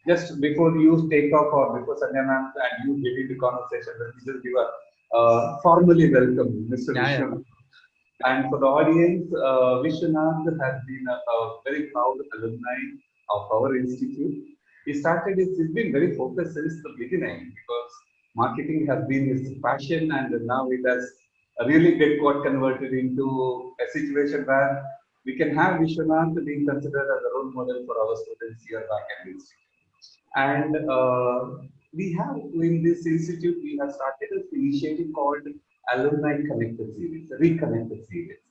just before you take off or before Sandhya ma'am and you get into conversation, let me just give a formally welcome Mr. Yeah, yeah. Vishwanath. And for the audience, Vishwanath has been a very proud alumni of our institute. He's been very focused since the beginning because marketing has been his passion, and now it has really got converted into a situation where we can have Vishwanath being considered as a role model for our students here back at the institute. And we have in this institute, we have started an initiative called Alumni Connected Series, Reconnected Series.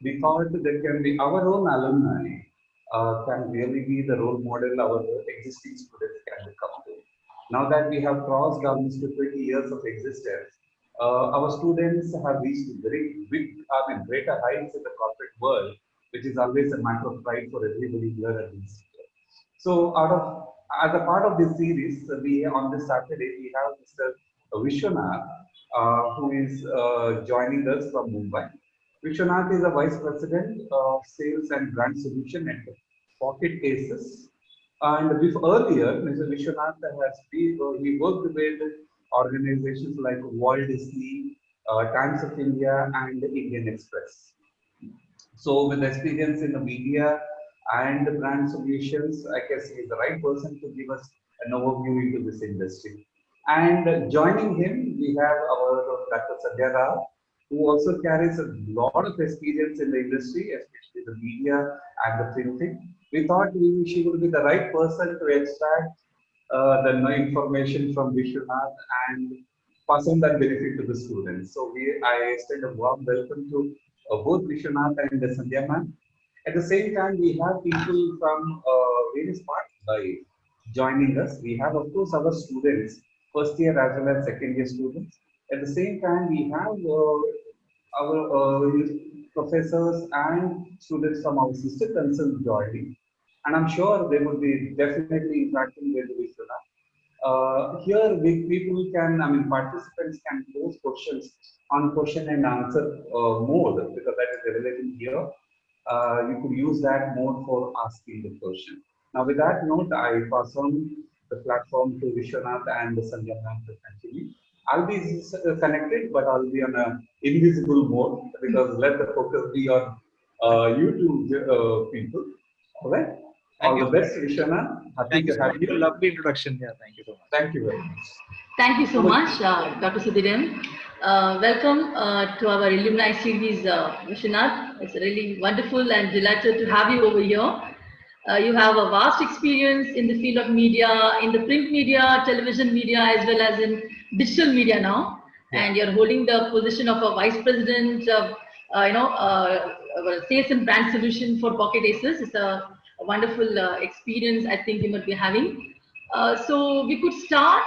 We thought that can be our own alumni can really be the role model our existing students can become to. Now that we have crossed almost 20 years of existence, our students have reached very big, greater heights in the corporate world, which is always a matter of pride for everybody here at the institute. So, as a part of this series, we on this Saturday we have Mr. Vishwanath, who is joining us from Mumbai. Vishwanath is a vice president of sales and brand solution at Pocket Aces. And earlier, Mr. Vishwanath he worked with organizations like Walt Disney, Times of India, and Indian Express. So, with experience in the media and the brand solutions, I guess he is the right person to give us an overview into this industry. And joining him, we have our Dr. Sandhya Rao, who also carries a lot of experience in the industry, especially the media and the printing. We thought she would be the right person to extract the information from Vishwanath and pass on that benefit to the students. So I extend a warm welcome to both Vishwanath and Sandhya ma'am. At the same time, we have people from various parts by joining us. We have, of course, our students, first year as well as second year students. At the same time, we have our professors and students from our sister concern joining. And I'm sure they would be definitely interacting with Vishwanath. Here, people can, participants can pose questions on question and answer mode because that is available here. You could use that mode for asking the question. Now, with that note, I pass on the platform to Vishwanath and Sandhya ma'am to continue. I'll be connected, but I'll be on a invisible mode because let the focus be on you two people. All right. Thank All you the so best, much. Vishwanath. Happy Thank you to so have much for a you. lovely introduction. Yeah, thank you so much. Thank you very much. Thank you so Over to much, you. Dr. Sudhiran. Welcome to our alumni series, Vishwanath. It's really wonderful and delighted to have you over here. You have a vast experience in the field of media, in the print media, television media, as well as in digital media now. Yeah. And you're holding the position of a vice president of, sales and brand solution for Pocket Aces. It's a wonderful experience I think you must be having. So we could start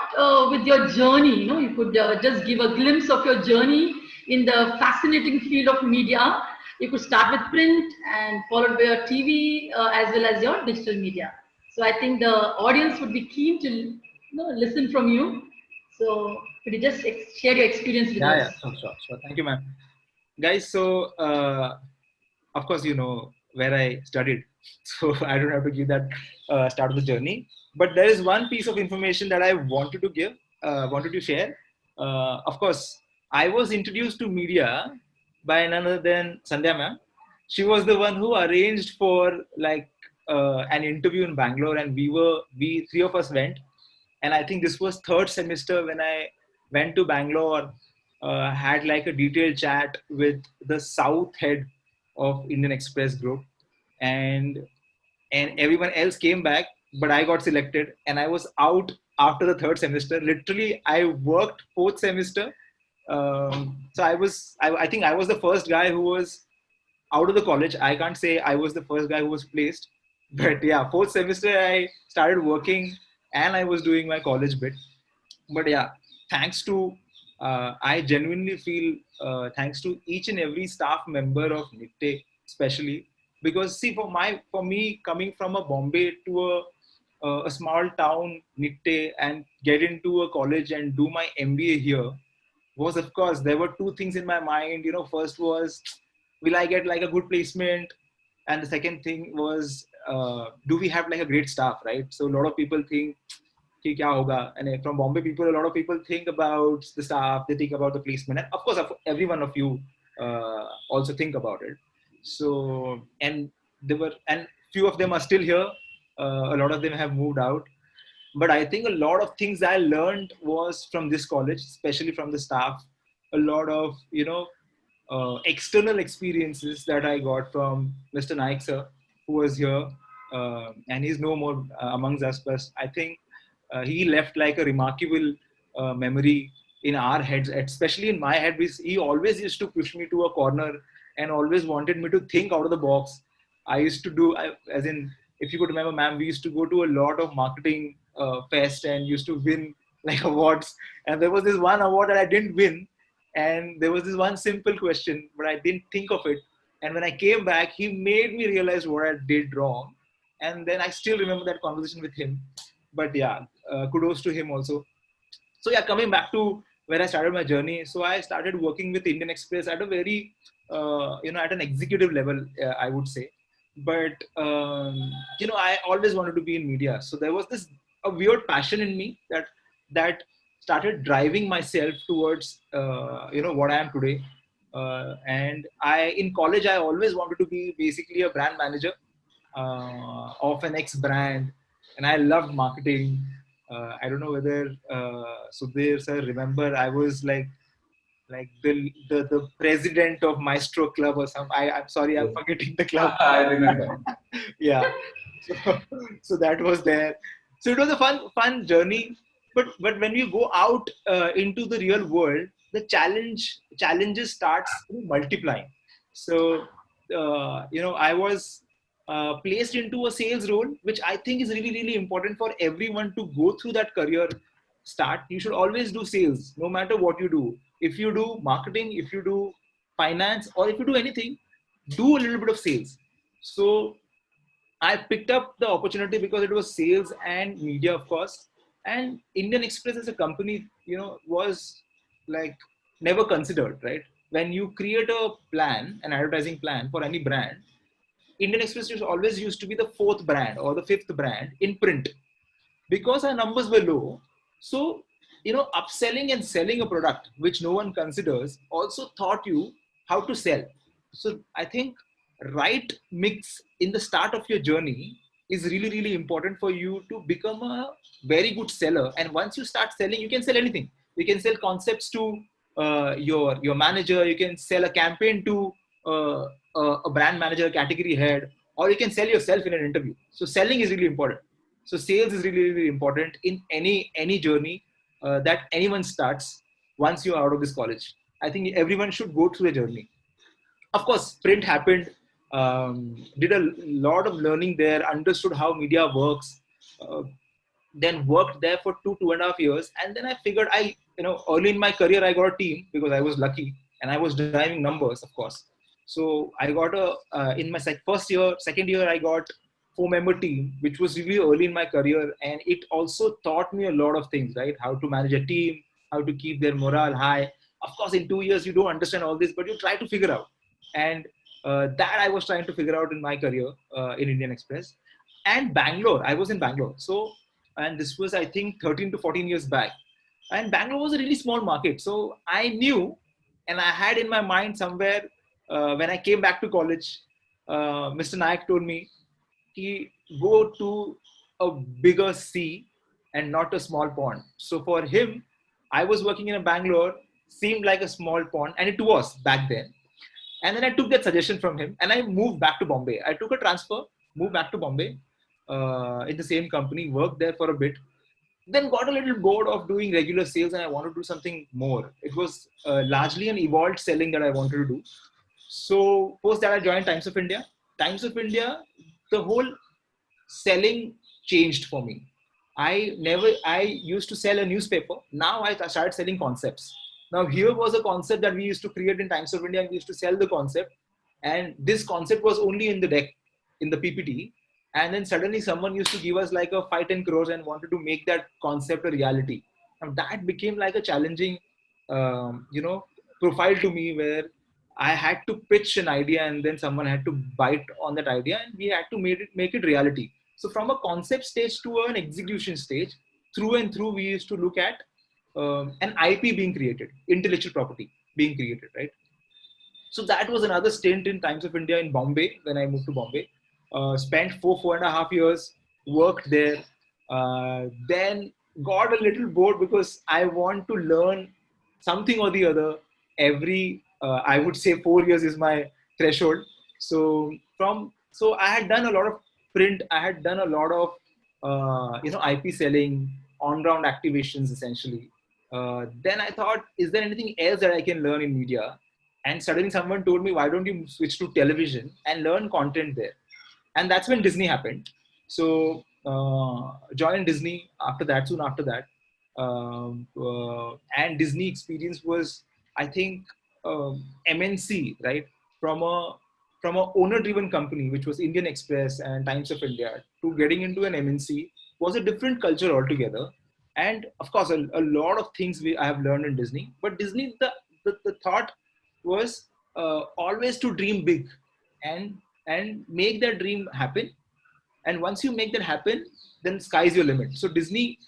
with your journey. You could just give a glimpse of your journey in the fascinating field of media. You could start with print and followed by your TV as well as your digital media. So I think the audience would be keen to listen from you. So could you just share your experience with Yeah, us? yeah, sure. Thank you, ma'am. Guys, so of course, you know where I studied, so I don't have to give that start of the journey. But there is one piece of information that I wanted to give, wanted to share. Of course, I was introduced to media by none other than Sandhya ma'am. She was the one who arranged for like an interview in Bangalore, and we three of us went. And I think this was third semester when I went to Bangalore, had like a detailed chat with the South head of Indian Express Group, and everyone else came back, but I got selected, and I was out after the third semester. Literally, I worked fourth semester. So I think I was the first guy who was out of the college. I can't say I was the first guy who was placed, but yeah, fourth semester I started working and I was doing my college bit. But yeah, thanks to I genuinely feel thanks to each and every staff member of Nitte, especially because see for me coming from a Bombay to a small town Nitte and get into a college and do my MBA here was, of course, there were two things in my mind. You know, first was, will I get like a good placement? And the second thing was, do we have like a great staff, right? So a lot of people think, "Ki kya hoga?" And from Bombay people, a lot of people think about the staff, they think about the placement. And of course, every one of you also think about it. So, and few of them are still here. A lot of them have moved out. But I think a lot of things I learned was from this college, especially from the staff. A lot of, external experiences that I got from Mr. Naik sir, who was here, and he's no more amongst us. But I think he left like a remarkable memory in our heads, especially in my head. He always used to push me to a corner and always wanted me to think out of the box. I used to do, as in, if you could remember, ma'am, we used to go to a lot of marketing fest and used to win like awards. And there was this one award that I didn't win, and there was this one simple question, but I didn't think of it. And when I came back, he made me realize what I did wrong. And then I still remember that conversation with him. But yeah, kudos to him also. So yeah, coming back to where I started my journey. So I started working with Indian Express at a very, at an executive level, I would say. But, I always wanted to be in media. So there was a weird passion in me that started driving myself towards, what I am today. And in college, I always wanted to be basically a brand manager of an X brand. And I loved marketing. I don't know whether Sudhir sir remember, I was like the president of Maestro Club or some. I'm sorry, I'm forgetting the club. I remember. Yeah. So that was there. So it was a fun journey. But when you go out into the real world, the challenges starts multiplying. So I was placed into a sales role, which I think is really, really important for everyone to go through that career start. You should always do sales, no matter what you do. If you do marketing, if you do finance, or if you do anything, do a little bit of sales. So I picked up the opportunity because it was sales and media, of course. And Indian Express as a company, was like never considered, right? When you create a plan, an advertising plan for any brand, Indian Express always used to be the fourth brand or the fifth brand in print because our numbers were low. So, upselling and selling a product which no one considers also taught you how to sell. So I think right mix in the start of your journey is really, really important for you to become a very good seller. And once you start selling, you can sell anything. You can sell concepts to your manager. You can sell a campaign to a brand manager, category head, or you can sell yourself in an interview. So selling is really important. So sales is really, really important in any journey that anyone starts once you're out of this college. I think everyone should go through a journey. Of course, print happened. Did a lot of learning there. Understood how media works. Then worked there for 2.5 years, and then I figured early in my career I got a team because I was lucky and I was driving numbers, of course. So I got in my second year, I got 4-member team, which was really early in my career. And it also taught me a lot of things, right? How to manage a team, how to keep their morale high. Of course, in 2 years, you don't understand all this, but you try to figure out. And that I was trying to figure out in my career in Indian Express. And Bangalore, I was in Bangalore. So, and this was, I think, 13 to 14 years back. And Bangalore was a really small market. So I knew, and I had in my mind somewhere when I came back to college, Mr. Naik told me, go to a bigger sea and not a small pond. So for him, I was working in a Bangalore, seemed like a small pond, and it was back then. And then I took that suggestion from him and I moved back to Bombay. I took a transfer, moved back to Bombay in the same company, worked there for a bit, then got a little bored of doing regular sales and I wanted to do something more. It was largely an evolved selling that I wanted to do. So post that I joined Times of India. Times of India, the whole selling changed for me. I used to sell a newspaper. Now I started selling concepts. Now here was a concept that we used to create in Times of India and we used to sell the concept. And this concept was only in the deck, in the PPT. And then suddenly someone used to give us like a 5-10 crores and wanted to make that concept a reality. Now that became like a challenging, profile to me where I had to pitch an idea, and then someone had to bite on that idea, and we had to make it reality. So from a concept stage to an execution stage, through and through, we used to look at an IP being created, intellectual property being created, right? So that was another stint in Times of India in Bombay when I moved to Bombay. Spent 4.5 years, worked there. Then got a little bored because I want to learn something or the other. I would say 4 years is my threshold. So I had done a lot of print. I had done a lot of IP selling, on-ground activations essentially. Then I thought, is there anything else that I can learn in media? And suddenly someone told me, why don't you switch to television and learn content there? And that's when Disney happened. So joined Disney after that, soon after that. And Disney experience was, I think, MNC, right? From a owner-driven company, which was Indian Express and Times of India, to getting into an MNC was a different culture altogether. And of course, a lot of things I have learned in Disney. But Disney, the thought was always to dream big and make that dream happen. And once you make that happen, then sky's your limit. So Disney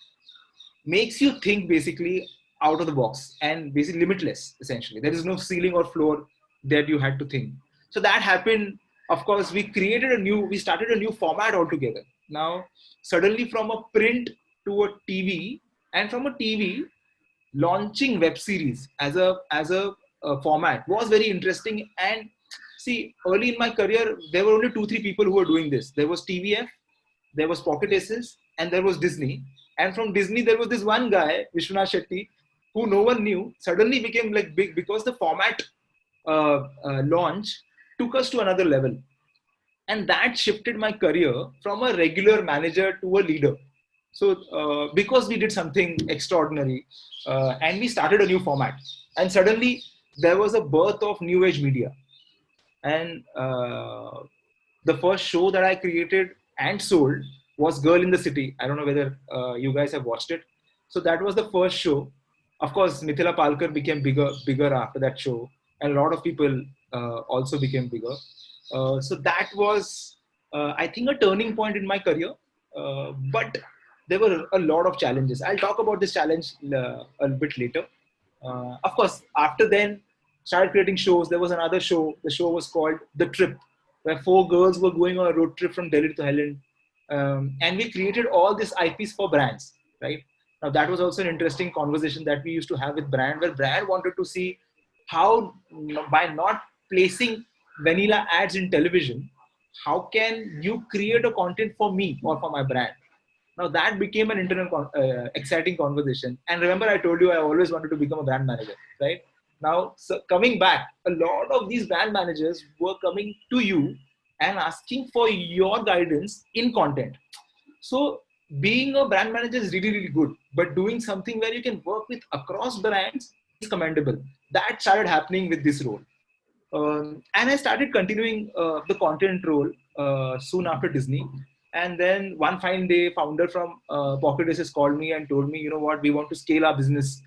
makes you think basically out of the box and basically limitless. Essentially, there is no ceiling or floor that you had to think. So that happened. Of course, we started a new format altogether. Now, suddenly from a print to a TV, and from a TV, launching web series as a format was very interesting. And see, early in my career, there were only 2-3 people who were doing this. There was TVF, there was Pocket Aces, and there was Disney. And from Disney, there was this one guy, Vishwanath Shetty, who no one knew, suddenly became like big because the format launch took us to another level. And that shifted my career from a regular manager to a leader. So because we did something extraordinary, and we started a new format, and suddenly there was a birth of new age media. And the first show that I created and sold was Girl in the City. I don't know whether you guys have watched it. So that was the first show. Of course, Mithila Palkar became bigger after that show, and a lot of people also became bigger. So that was, I think, a turning point in my career. But there were a lot of challenges. I'll talk about this challenge a bit later. Of course, after then, started creating shows. There was another show. The show was called The Trip, where 4 girls were going on a road trip from Delhi to Thailand. And we created all these IPs for brands, right? Now, that was also an interesting conversation that we used to have with brand, where brand wanted to see how, by not placing vanilla ads in television, how can you create a content for me or for my brand? Now that became an internal exciting conversation. And remember, I told you I always wanted to become a brand manager, right? Now, so coming back, a lot of these brand managers were coming to you and asking for your guidance in content. So being a brand manager is really, really good, but doing something where you can work with across brands is commendable. That started happening with this role. And I started continuing the content role soon after Disney. And then one fine day, founder from Pocket Aces called me and told me, you know what, we want to scale our business.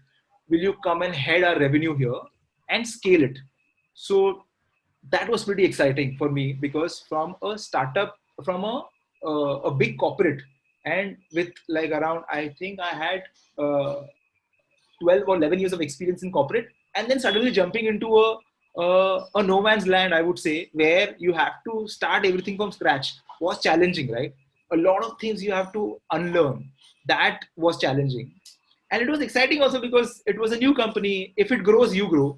Will you come and head our revenue here and scale it? So that was pretty exciting for me, because from a startup, from a big corporate, and with like around, I think I had 12 or 11 years of experience in corporate, and then suddenly jumping into a no man's land, I would say, where you have to start everything from scratch, was challenging, right? A lot of things you have to unlearn. That was challenging. And it was exciting also because it was a new company. If it grows, you grow.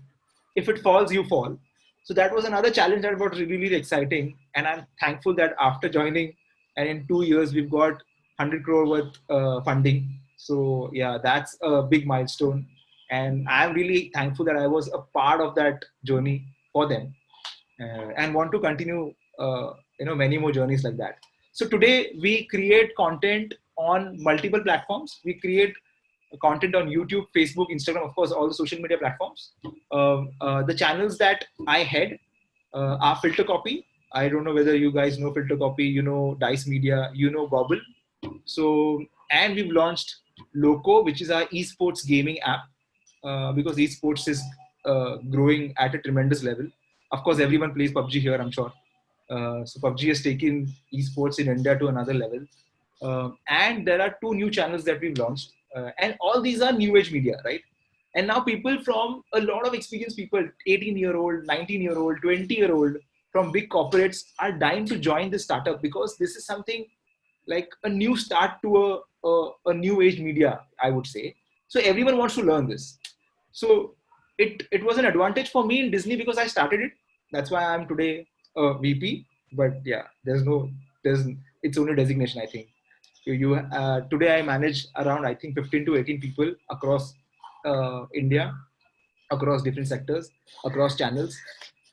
If it falls, you fall. So that was another challenge that was really, really exciting. And I'm thankful that after joining, and in 2 years, we've got 100 crore worth funding. So yeah, that's a big milestone. And I'm really thankful that I was a part of that journey for them, and want to continue, many more journeys like that. So today we create content on multiple platforms. We create content on YouTube, Facebook, Instagram, of course, all the social media platforms. The channels that I head are Filter Copy. I don't know whether you guys know Filter Copy, you know Dice Media, you know Gobble. So, and we've launched Loco, which is our esports gaming app, because esports is growing at a tremendous level. Of course, everyone plays PUBG here, I'm sure. So PUBG has taken esports in India to another level. And there are 2 new channels that we've launched. And all these are new age media, right? And now people from a lot of experienced people, 18-year-old, 19-year-old, 20-year-old, from big corporates are dying to join this startup because this is something like a new start to a new age media, I would say. So everyone wants to learn this. So it was an advantage for me in Disney because I started it. That's why I'm today a VP. But yeah, there's it's only designation, I think. Today I manage around, I think, 15 to 18 people across India, across different sectors, across channels.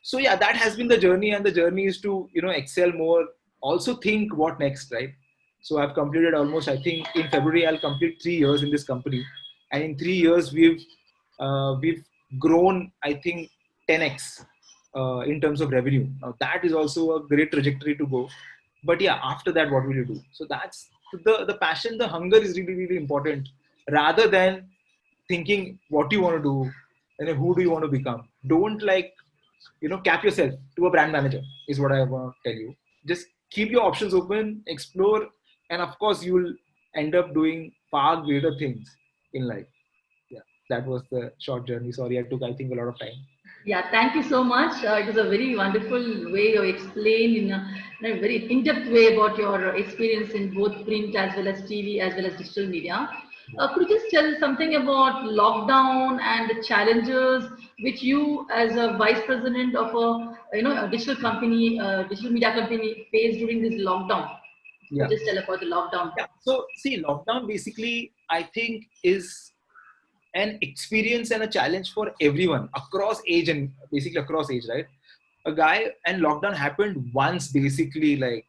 So yeah, that has been the journey, and the journey is to excel more. Also think what next, right? So I've completed almost, I think, in February I'll complete 3 years in this company, and in 3 years we've grown, I think, 10x in terms of revenue. Now that is also a great trajectory to go. But yeah, after that, what will you do? So that's the passion, the hunger is really, really important, rather than thinking what do you want to do and who do you want to become. Don't cap yourself to a brand manager is what I want to tell you. Just keep your options open, explore, and of course you'll end up doing far greater things in life. Yeah, that was the short journey. Sorry, I took, I think, a lot of time. Yeah, thank you so much. It was a very wonderful way you explained in a very in-depth way about your experience in both print as well as TV as well as digital media. Could you just tell something about lockdown and the challenges which you, as a vice president of a digital company, digital media company, faced during this lockdown? Yeah. Just tell about the lockdown. Yeah. So see, lockdown basically, I think, is an experience and a challenge for everyone across age, and basically across age, right? A guy, and lockdown happened once, basically, like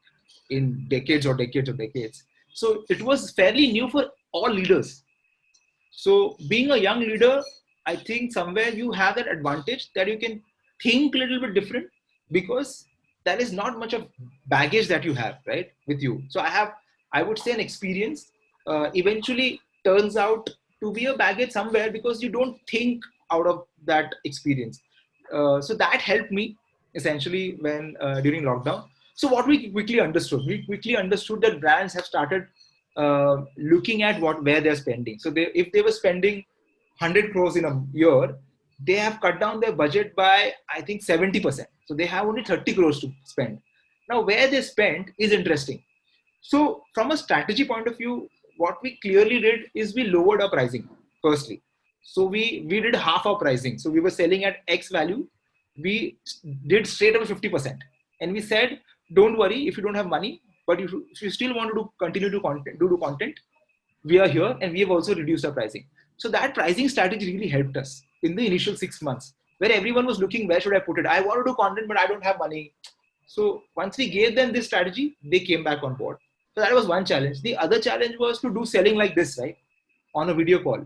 in decades or decades or decades. So it was fairly new for all leaders. So being a young leader, I think somewhere you have that advantage that you can think a little bit different, because there is not much of baggage that you have, right, with you. So I would say an experience eventually turns out to be a baggage somewhere because you don't think out of that experience. So that helped me essentially when during lockdown. So what we quickly understood that brands have started looking at where they're spending. So if they were spending 100 crores in a year, they have cut down their budget by, I think, 70%. So they have only 30 crores to spend. Now where they spend is interesting. So from a strategy point of view, what we clearly did is we lowered our pricing firstly. So we did half our pricing. So we were selling at X value. We did straight away 50%. And we said, don't worry if you don't have money, but if you still want to continue to do content, we are here, and we have also reduced our pricing. So that pricing strategy really helped us in the initial 6 months, where everyone was looking, where should I put it? I want to do content, but I don't have money. So once we gave them this strategy, they came back on board. So that was one challenge. The other challenge was to do selling like this, right? On a video call.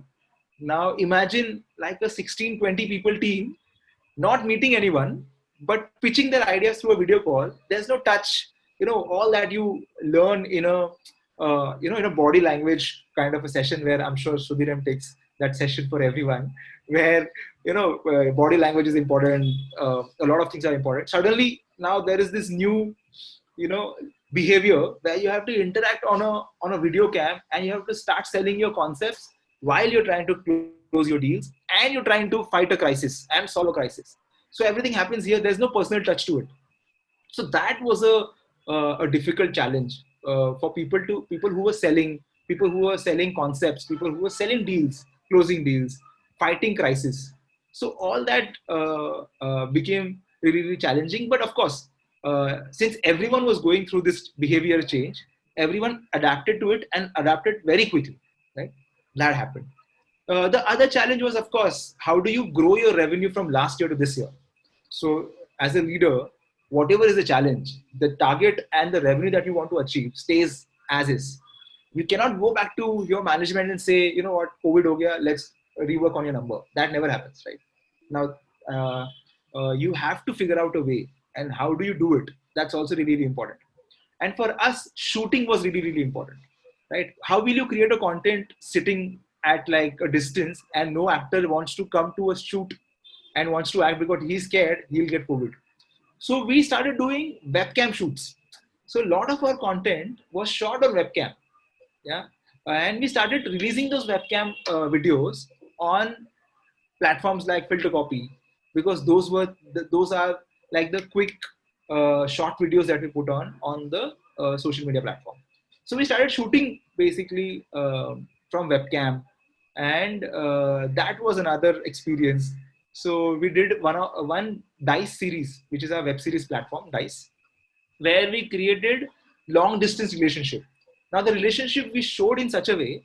Now imagine like a 16, 20 people team, not meeting anyone, but pitching their ideas through a video call. There's no touch, all that you learn in a body language kind of a session, where I'm sure Sudhiram takes that session for everyone, where, body language is important. A lot of things are important. Suddenly now there is this new, behavior where you have to interact on a video cam, and you have to start selling your concepts while you're trying to close your deals, and you're trying to fight a crisis and solve a crisis. So everything happens here. There's no personal touch to it. So that was a difficult challenge for people who were selling concepts, people who were selling deals, closing deals, fighting crisis. So all that became really, really challenging. But of course, since everyone was going through this behavior change, everyone adapted to it and adapted very quickly, right? That happened. The other challenge was, of course, how do you grow your revenue from last year to this year? So as a leader, whatever is the challenge, the target and the revenue that you want to achieve stays as is. You cannot go back to your management and say, you know what, COVID ho gaya, let's rework on your number. That never happens, right? Now, you have to figure out a way. And how do you do it? That's also really, really important. And for us, shooting was really, really important, right? How will you create a content sitting at like a distance, and no actor wants to come to a shoot and wants to act because he's scared he'll get COVID? So we started doing webcam shoots. So a lot of our content was shot on webcam. Yeah. And we started releasing those webcam videos on platforms like Filter Copy, because those are like the quick short videos that we put on the social media platform. So we started shooting basically from webcam, and that was another experience. So we did one Dice series, which is our web series platform, Dice, where we created long distance relationship. Now the relationship we showed in such a way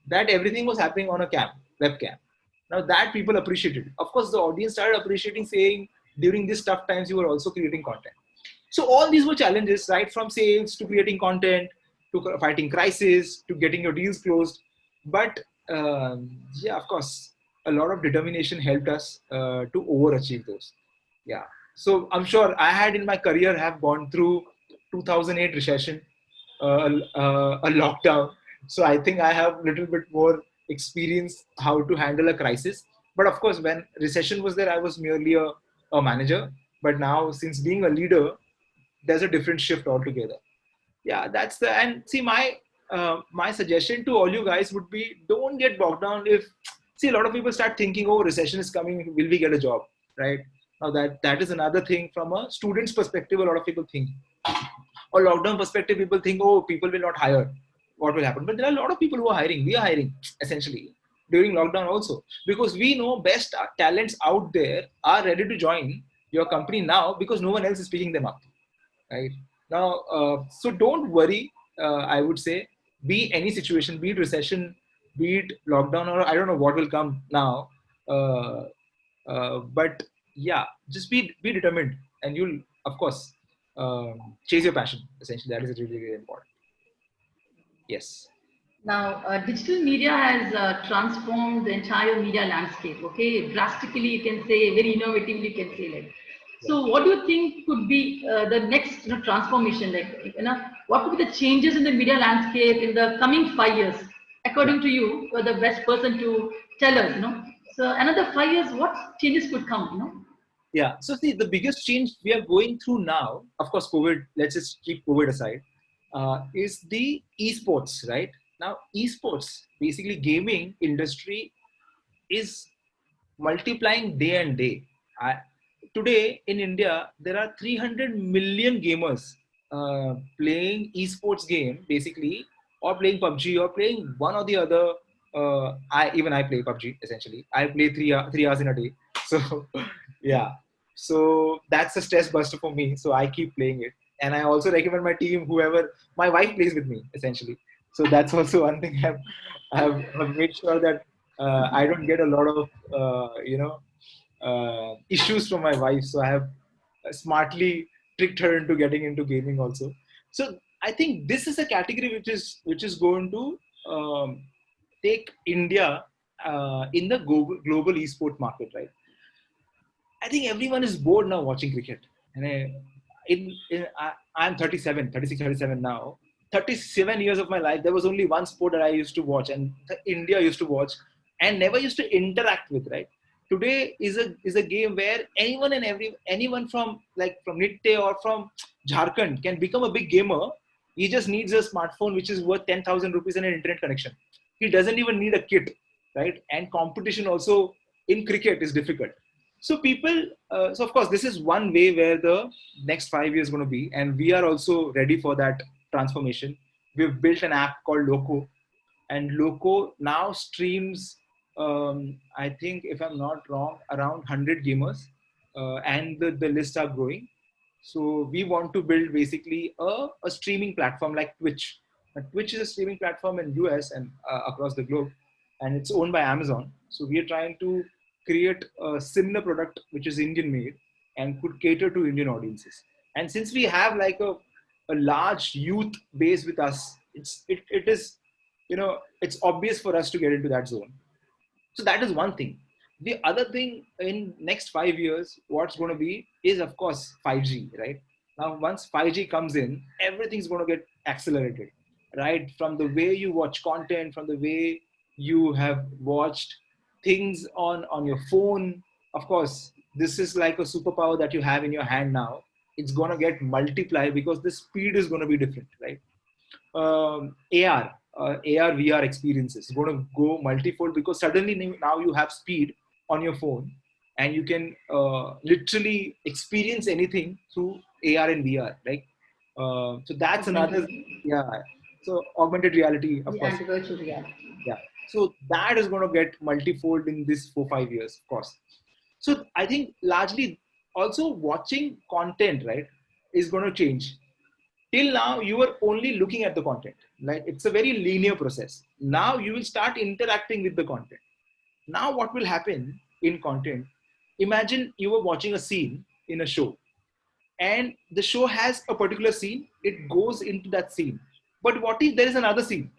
that everything was happening on a webcam. Now that people appreciated. Of course, the audience started appreciating, saying during these tough times you were also creating content. So all these were challenges, right? From sales to creating content to fighting crisis to getting your deals closed. But yeah, of course, a lot of determination helped us to overachieve those. Yeah. So I'm sure I had in my career have gone through 2008 recession, a lockdown. So I think I have a little bit more experience how to handle a crisis. But of course, when recession was there, I was merely a manager. But now, since being a leader, there's a different shift altogether. Yeah, that's the and see my suggestion to all you guys would be, don't get bogged down. If see, a lot of people start thinking, oh, recession is coming, will we get a job, right? Now that is another thing from a student's perspective. A lot of people think, or lockdown perspective, people think, oh, people will not hire, what will happen? But there are a lot of people who are hiring. We are hiring essentially during lockdown also, because we know best talents out there are ready to join your company now, because no one else is picking them up, right? Now, so don't worry. I would say, be any situation, be it recession, be it lockdown, or I don't know what will come now. Uh, but yeah, just be determined, and you'll of course chase your passion. Essentially, that is really, really important. Yes. Now, digital media has transformed the entire media landscape. Okay, drastically, you can say, very innovatively, you can say, like. So, what do you think could be the next transformation? Like, what would be the changes in the media landscape in the coming 5 years? According to you, you are the best person to tell us. So, another 5 years, what changes could come? Yeah. So see, the biggest change we are going through now, of course, COVID. Let's just keep COVID aside. Is the esports, right? Now, esports, basically gaming industry, is multiplying day and day. Today in India, there are 300 million gamers playing esports game, basically, or playing PUBG, or playing one or the other. I play PUBG essentially. I play 3 hours in a day. So yeah, so that's a stress buster for me. So I keep playing it, and I also recommend my team, whoever my wife plays with me essentially. So that's also one thing I've made sure that I don't get a lot of issues from my wife. So I have smartly tricked her into getting into gaming also. So I think this is a category which is going to take India in the global esport market, right? I think everyone is bored now watching cricket. And I'm 37, 36, 37 now. 37 years of my life, there was only one sport that I used to watch, and India used to watch, and never used to interact with. Right? Today is a game where anyone from Nitte or from Jharkhand can become a big gamer. He just needs a smartphone which is worth 10,000 rupees and an internet connection. He doesn't even need a kit, right? And competition also in cricket is difficult. So so of course, this is one way where the next 5 years is going to be, and we are also ready for that transformation. We've built an app called Loco, and Loco now streams, I think, if I'm not wrong, around 100 gamers, and the lists are growing. So we want to build basically a streaming platform like Twitch. Twitch is a streaming platform in US and across the globe, and it's owned by Amazon. So we are trying to create a similar product which is Indian made and could cater to Indian audiences. And since we have like a large youth base with us, it is, it's obvious for us to get into that zone. So that is one thing. The other thing, in next 5 years, what's going to be is, of course, 5G, right? Now, once 5G comes in, everything's going to get accelerated, right? From the way you watch content, from the way you have watched things on your phone. Of course, this is like a superpower that you have in your hand now. it's going to get multiplied because the speed is going to be different, right? AR, AR, VR experiences is going to go multifold because suddenly now you have speed on your phone and you can literally experience anything through AR and VR, right? So that's another, yeah. So augmented reality, of course. And virtual reality. Yeah. So that is going to get multifold in this 4-5 years, of course. So I think largely also watching content, right, is going to change. Till now, you were only looking at the content. Like it's a very linear process. Now you will start interacting with the content. Now what will happen in content? Imagine you were watching a scene in a show and the show has a particular scene, it goes into that scene. But what if there is another scene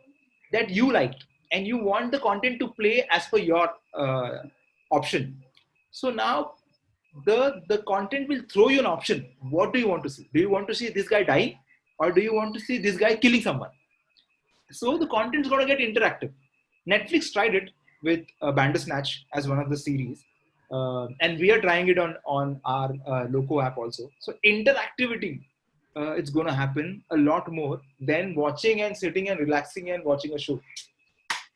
that you liked and you want the content to play as per your option? So now the content will throw you an option. What do you want to see? Do you want to see this guy dying or do you want to see this guy killing someone? So the content is going to get interactive. Netflix tried it with Bandersnatch as one of the series, and we are trying it on our Loco app also. So interactivity, it's going to happen a lot more than watching and sitting and relaxing and watching a show,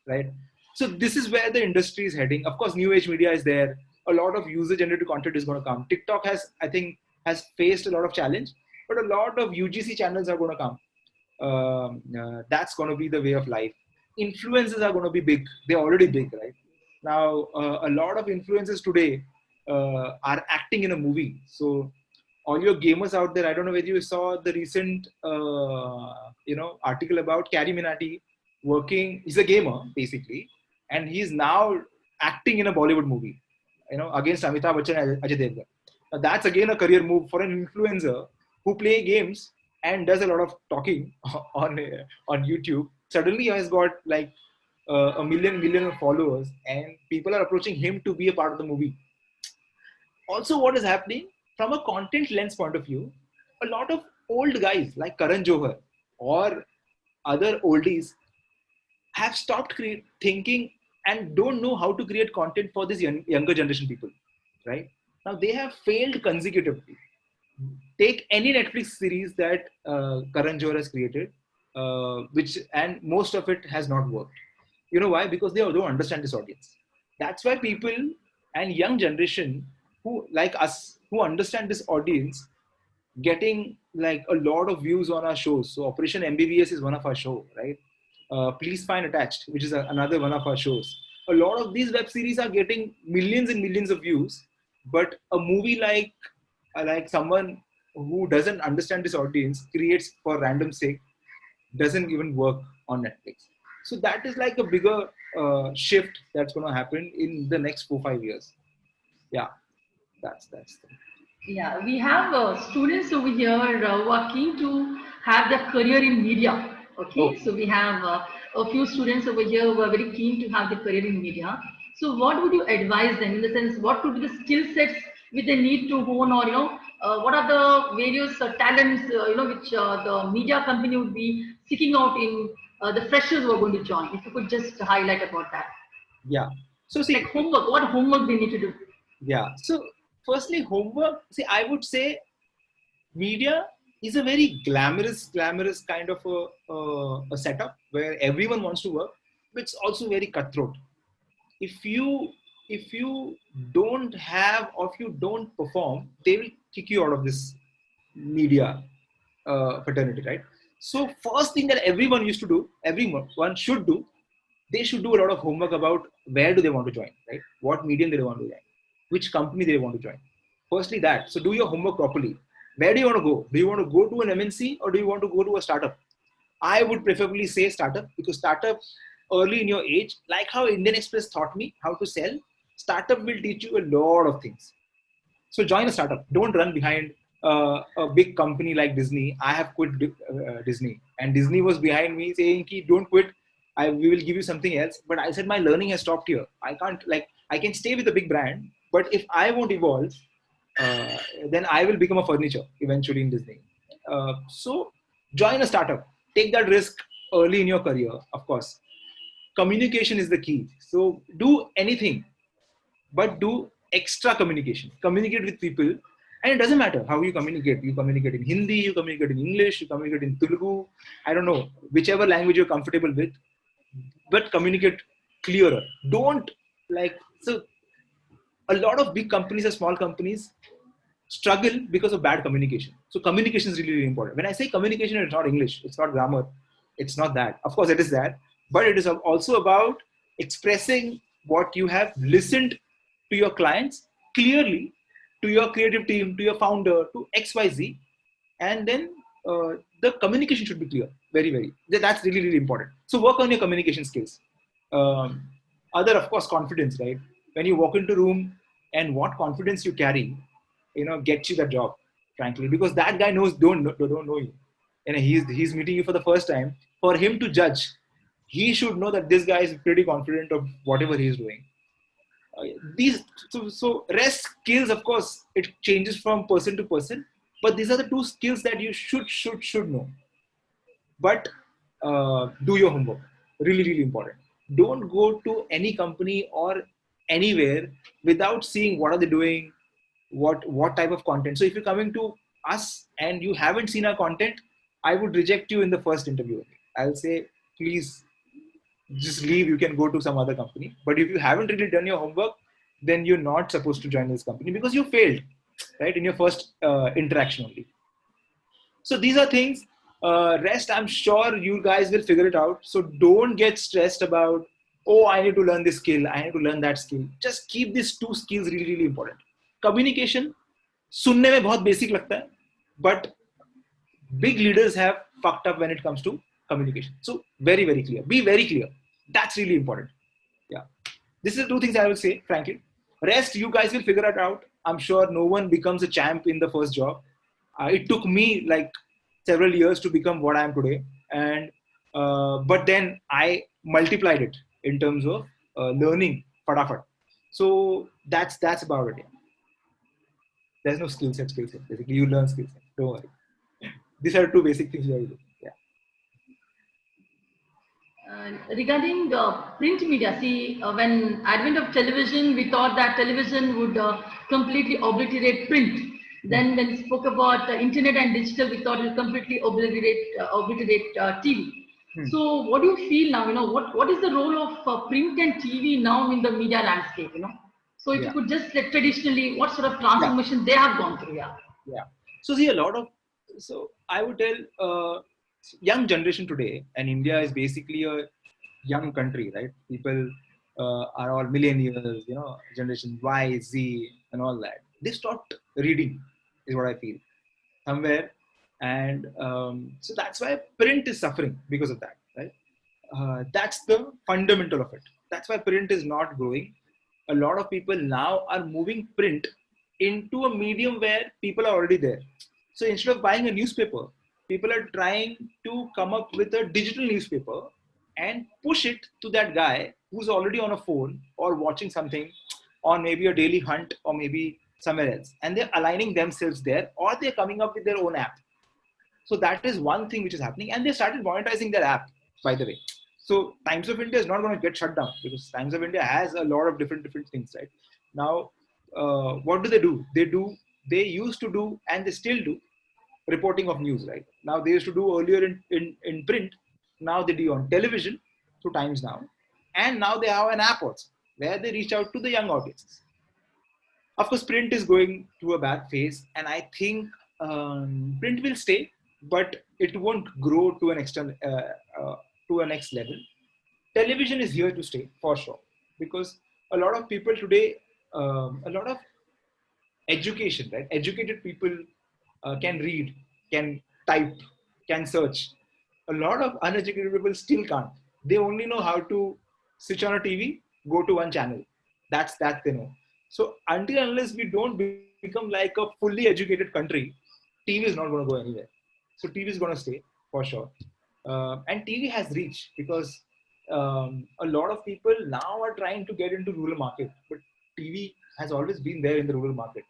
right? So this is where the industry is heading. Of course, new age media is there. A lot of user-generated content is going to come. TikTok has faced a lot of challenge, but a lot of UGC channels are going to come. That's going to be the way of life. Influencers are going to be big. They're already big, right? Now, a lot of influencers today are acting in a movie. So, all your gamers out there, I don't know whether you saw the recent, article about Carrie Minati working. He's a gamer basically, and he's now acting in a Bollywood movie, against Amitabh Bachchan and Ajay Devgan. Now, that's again a career move for an influencer who play games and does a lot of talking on YouTube. Suddenly he has got like a million of followers and people are approaching him to be a part of the movie. Also, what is happening from a content lens point of view, a lot of old guys like Karan Johar or other oldies have stopped thinking and don't know how to create content for this younger generation people, right? Now they have failed consecutively. Take any Netflix series that Karan Johar has created, and most of it has not worked. You know why? Because they don't understand this audience. That's why people and young generation who like us, who understand this audience, getting like a lot of views on our shows. So Operation MBBS is one of our show, right? Please Find Attached, which is another one of our shows. A lot of these web series are getting millions and millions of views, but a movie like someone who doesn't understand this audience creates for random sake doesn't even work on Netflix. So that is like a bigger shift that's going to happen in the next 4-5 years. Yeah, that's the Yeah, we have students over here who are keen to have their career in media. Okay, Oh. so we have a few students over here who are very keen to have their career in media. So what would you advise them in the sense, what would be the skill sets which they need to hone, or what are the various talents which the media company would be seeking out in the freshers who are going to join? If you could just highlight about that. Yeah. So see, like homework, what homework they need to do? Yeah. So firstly, homework. See, I would say media is a very glamorous kind of a setup where everyone wants to work, but it's also very cutthroat. If you don't have or if you don't perform, they will kick you out of this media fraternity, right? So first thing that everyone should do, they should do a lot of homework about where do they want to join, right? What medium they want to join, which company they want to join. Firstly, that. So do your homework properly. Where do you want to go? Do you want to go to an MNC or do you want to go to a startup? I would preferably say startup, because startup early in your age, like how Indian Express taught me how to sell, startup will teach you a lot of things. So join a startup. Don't run behind a big company like Disney. I have quit Disney, and Disney was behind me saying, "Don't quit. We will give you something else." But I said my learning has stopped here. I can't I can stay with a big brand, but if I won't evolve, then I will become a furniture eventually in Disney. So join a startup. Take that risk early in your career. Of course, communication is the key. So do anything, but do extra communication. Communicate with people And it doesn't matter how you communicate. You communicate in Hindi, you communicate in English, you communicate in Telugu. I don't know, whichever language you're comfortable with, but communicate clearer. Don't like, so a lot of big companies or small companies struggle because of bad communication. So communication is really, really important. When I say communication, it's not English, it's not grammar, it's not that. Of course, it is that, but it is also about expressing what you have listened to your clients clearly, to your creative team, to your founder, to XYZ, and then the communication should be clear. Very, very. That's really, really important. So work on your communication skills. Other, of course, confidence, right? When you walk into a room and what confidence you carry, gets you the job, frankly, because that guy don't know you, and he's meeting you for the first time. For him to judge, he should know that this guy is pretty confident of whatever he's doing. These so rest skills, of course, it changes from person to person, but these are the two skills that you should know. But do your homework. Really, really important. Don't go to any company or anywhere without seeing what are they doing, what type of content. So if you're coming to us and you haven't seen our content, I would reject you in the first interview. I'll say, please just leave. You can go to some other company. But if you haven't really done your homework, then you're not supposed to join this company because you failed, right, in your first interaction only. So these are things. Rest, I'm sure you guys will figure it out. So don't get stressed about, oh, I need to learn this skill, I need to learn that skill. Just keep these two skills really, really important. Communication, सुनने में बहुत basic लगता है, but big leaders have fucked up when it comes to communication. So very, very clear. Be very clear. That's really important. Yeah. This is the two things I will say, frankly. Rest, you guys will figure it out. I'm sure no one becomes a champ in the first job. It took me like several years to become what I am today. And but then I multiplied it in terms of learning fatafat. So that's about it. Yeah. There's no skill set. Basically, you learn skill set. Don't worry. These are two basic things you have to do. Yeah. Regarding print media, see, when advent of television, we thought that television would completely obliterate print. Then when we spoke about internet and digital, we thought it would completely obliterate TV. So what do you feel now? What is the role of print and TV now in the media landscape? So if you could just like traditionally, what sort of transformation they have gone through? Yeah. So see, so I would tell young generation today, and India is basically a young country, right? People are all millennials, generation Y, Z, and all that. They stopped reading, is what I feel, somewhere. And so that's why print is suffering because of that, right? That's the fundamental of it. That's why print is not growing. A lot of people now are moving print into a medium where people are already there. So instead of buying a newspaper, people are trying to come up with a digital newspaper and push it to that guy who's already on a phone or watching something on maybe a daily hunt or maybe somewhere else. And they're aligning themselves there, or they're coming up with their own app. So that is one thing which is happening. And they started monetizing their app, by the way. So Times of India is not going to get shut down because Times of India has a lot of different things, right? Now, what do? They used to do, and they still do, reporting of news, right? Now they used to do earlier in print. Now they do on television through Times Now. And now they have an app also where they reach out to the young audiences. Of course, print is going through a bad phase. And I think print will stay, but it won't grow to an extent, to a next level. Television is here to stay for sure, because a lot of people today, a lot of education, right? Educated people can read, can type, can search. A lot of uneducated people still can't. They only know how to switch on a TV, go to one channel. That's that they know. So until unless we don't become like a fully educated country, TV is not going to go anywhere. So TV is going to stay for sure. And TV has reach because a lot of people now are trying to get into rural market, but TV has always been there in the rural market,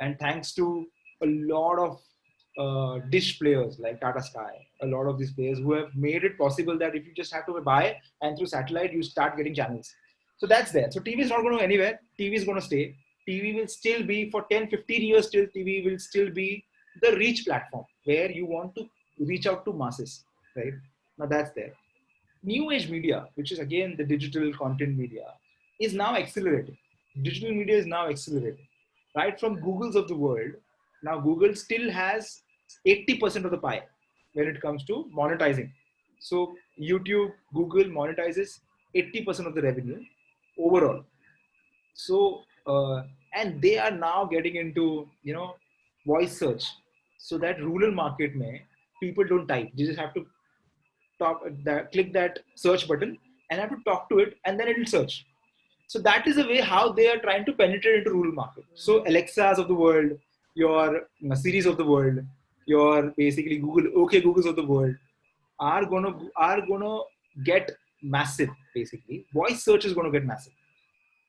and thanks to a lot of dish players like Tata Sky, a lot of these players who have made it possible that if you just have to buy and through satellite, you start getting channels. So that's there. So TV is not going to go anywhere. TV is going to stay. TV will still be for 10, 15 years. Still, TV will still be the reach platform where you want to reach out to masses, right? Now that's there. New age media, which is again the digital content media, is now accelerating. Digital media is now accelerating. Right from Google's of the world, now Google still has 80% of the pie when it comes to monetizing. So YouTube, Google monetizes 80% of the revenue overall. So and they are now getting into voice search, so that rural market may people don't type, they just have to click that search button and have to talk to it, and then it will search. So that is the way how they are trying to penetrate into rural market. So Alexas of the world, your Siris of the world, your basically Googles of the world are gonna get massive. Basically, voice search is going to get massive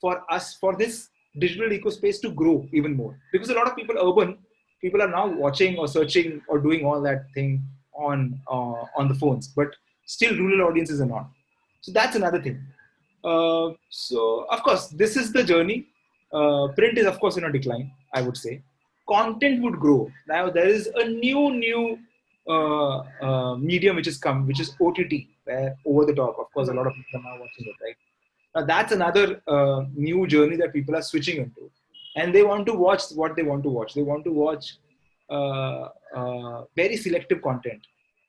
for us, for this digital ecospace to grow even more, because a lot of urban people are now watching or searching or doing all that thing on the phones, but still rural audiences are not. So that's another thing. So of course this is the journey. Print is of course in a decline, I would say. Content would grow. Now there is a new medium which has come, which is OTT, where over the top, of course, a lot of people are now watching it, right? Now that's another new journey that people are switching into, and they want to watch what they want to watch. They want to watch very selective content.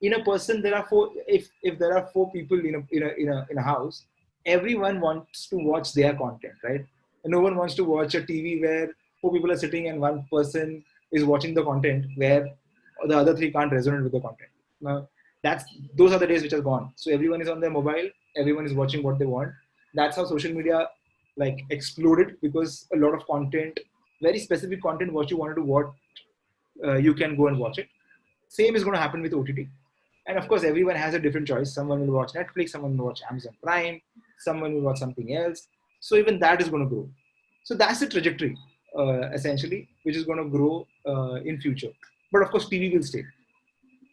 In a person, there are four. If there are four people in a house, everyone wants to watch their content, right? And no one wants to watch a TV where four people are sitting and one person is watching the content where the other three can't resonate with the content. Now, those are the days which are gone. So everyone is on their mobile. Everyone is watching what they want. That's how social media like exploded, because a lot of content, very specific content, what you wanted to watch, you can go and watch it. Same is going to happen with OTT. And of course, everyone has a different choice. Someone will watch Netflix, someone will watch Amazon Prime, someone will watch something else. So even that is going to grow. So that's the trajectory, essentially, which is going to grow in future. But of course, TV will stay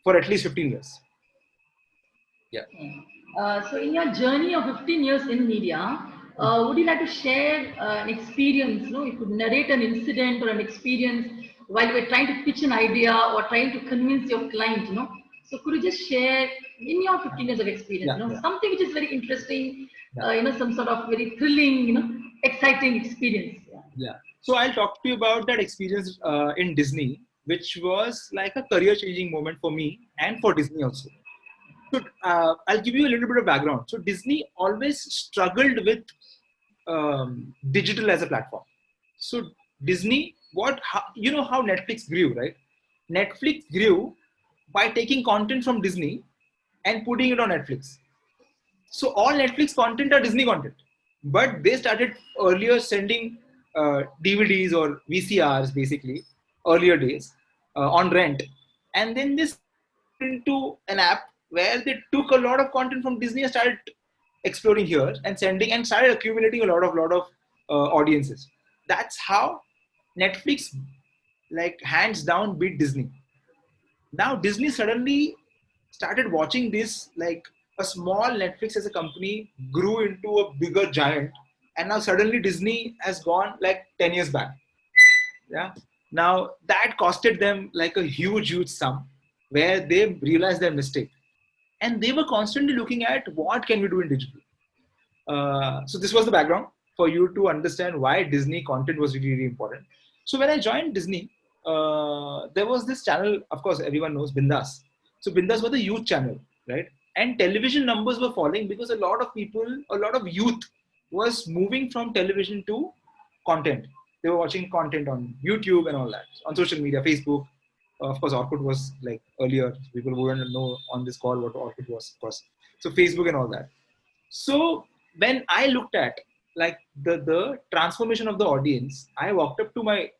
for at least 15 years. Yeah. So in your journey of 15 years in media, would you like to share an experience? You could narrate an incident or an experience while you were trying to pitch an idea or trying to convince your client. So could you just share in your 15 years of experience, something which is very interesting, some sort of very thrilling, exciting experience. Yeah. So I'll talk to you about that experience in Disney, which was like a career-changing moment for me and for Disney also. So I'll give you a little bit of background. So Disney always struggled with digital as a platform. So Disney, how Netflix grew, right? Netflix grew by taking content from Disney and putting it on Netflix. So all Netflix content are Disney content, but they started earlier sending DVDs or VCRs, basically, earlier days on rent, and then this into an app where they took a lot of content from Disney and started exploring here and sending, and started accumulating a lot of audiences. That's how Netflix, like, hands down beat Disney. Now Disney suddenly started watching this, like a small Netflix as a company grew into a bigger giant, and now suddenly Disney has gone like 10 years back. Yeah. Now that costed them like a huge sum, where they realized their mistake, and they were constantly looking at what can we do in digital. So this was the background for you to understand why Disney content was really important. So when I joined Disney, there was this channel, of course everyone knows, Bindaas. So Bindaas was the youth channel, right? And television numbers were falling because a lot of youth was moving from television to content. They were watching content on YouTube and all that, on social media, Facebook. Of course, Orkut was like earlier. People wouldn't know on this call what Orkut was, of course. So Facebook and all that. So when I looked at like the transformation of the audience, I walked up to my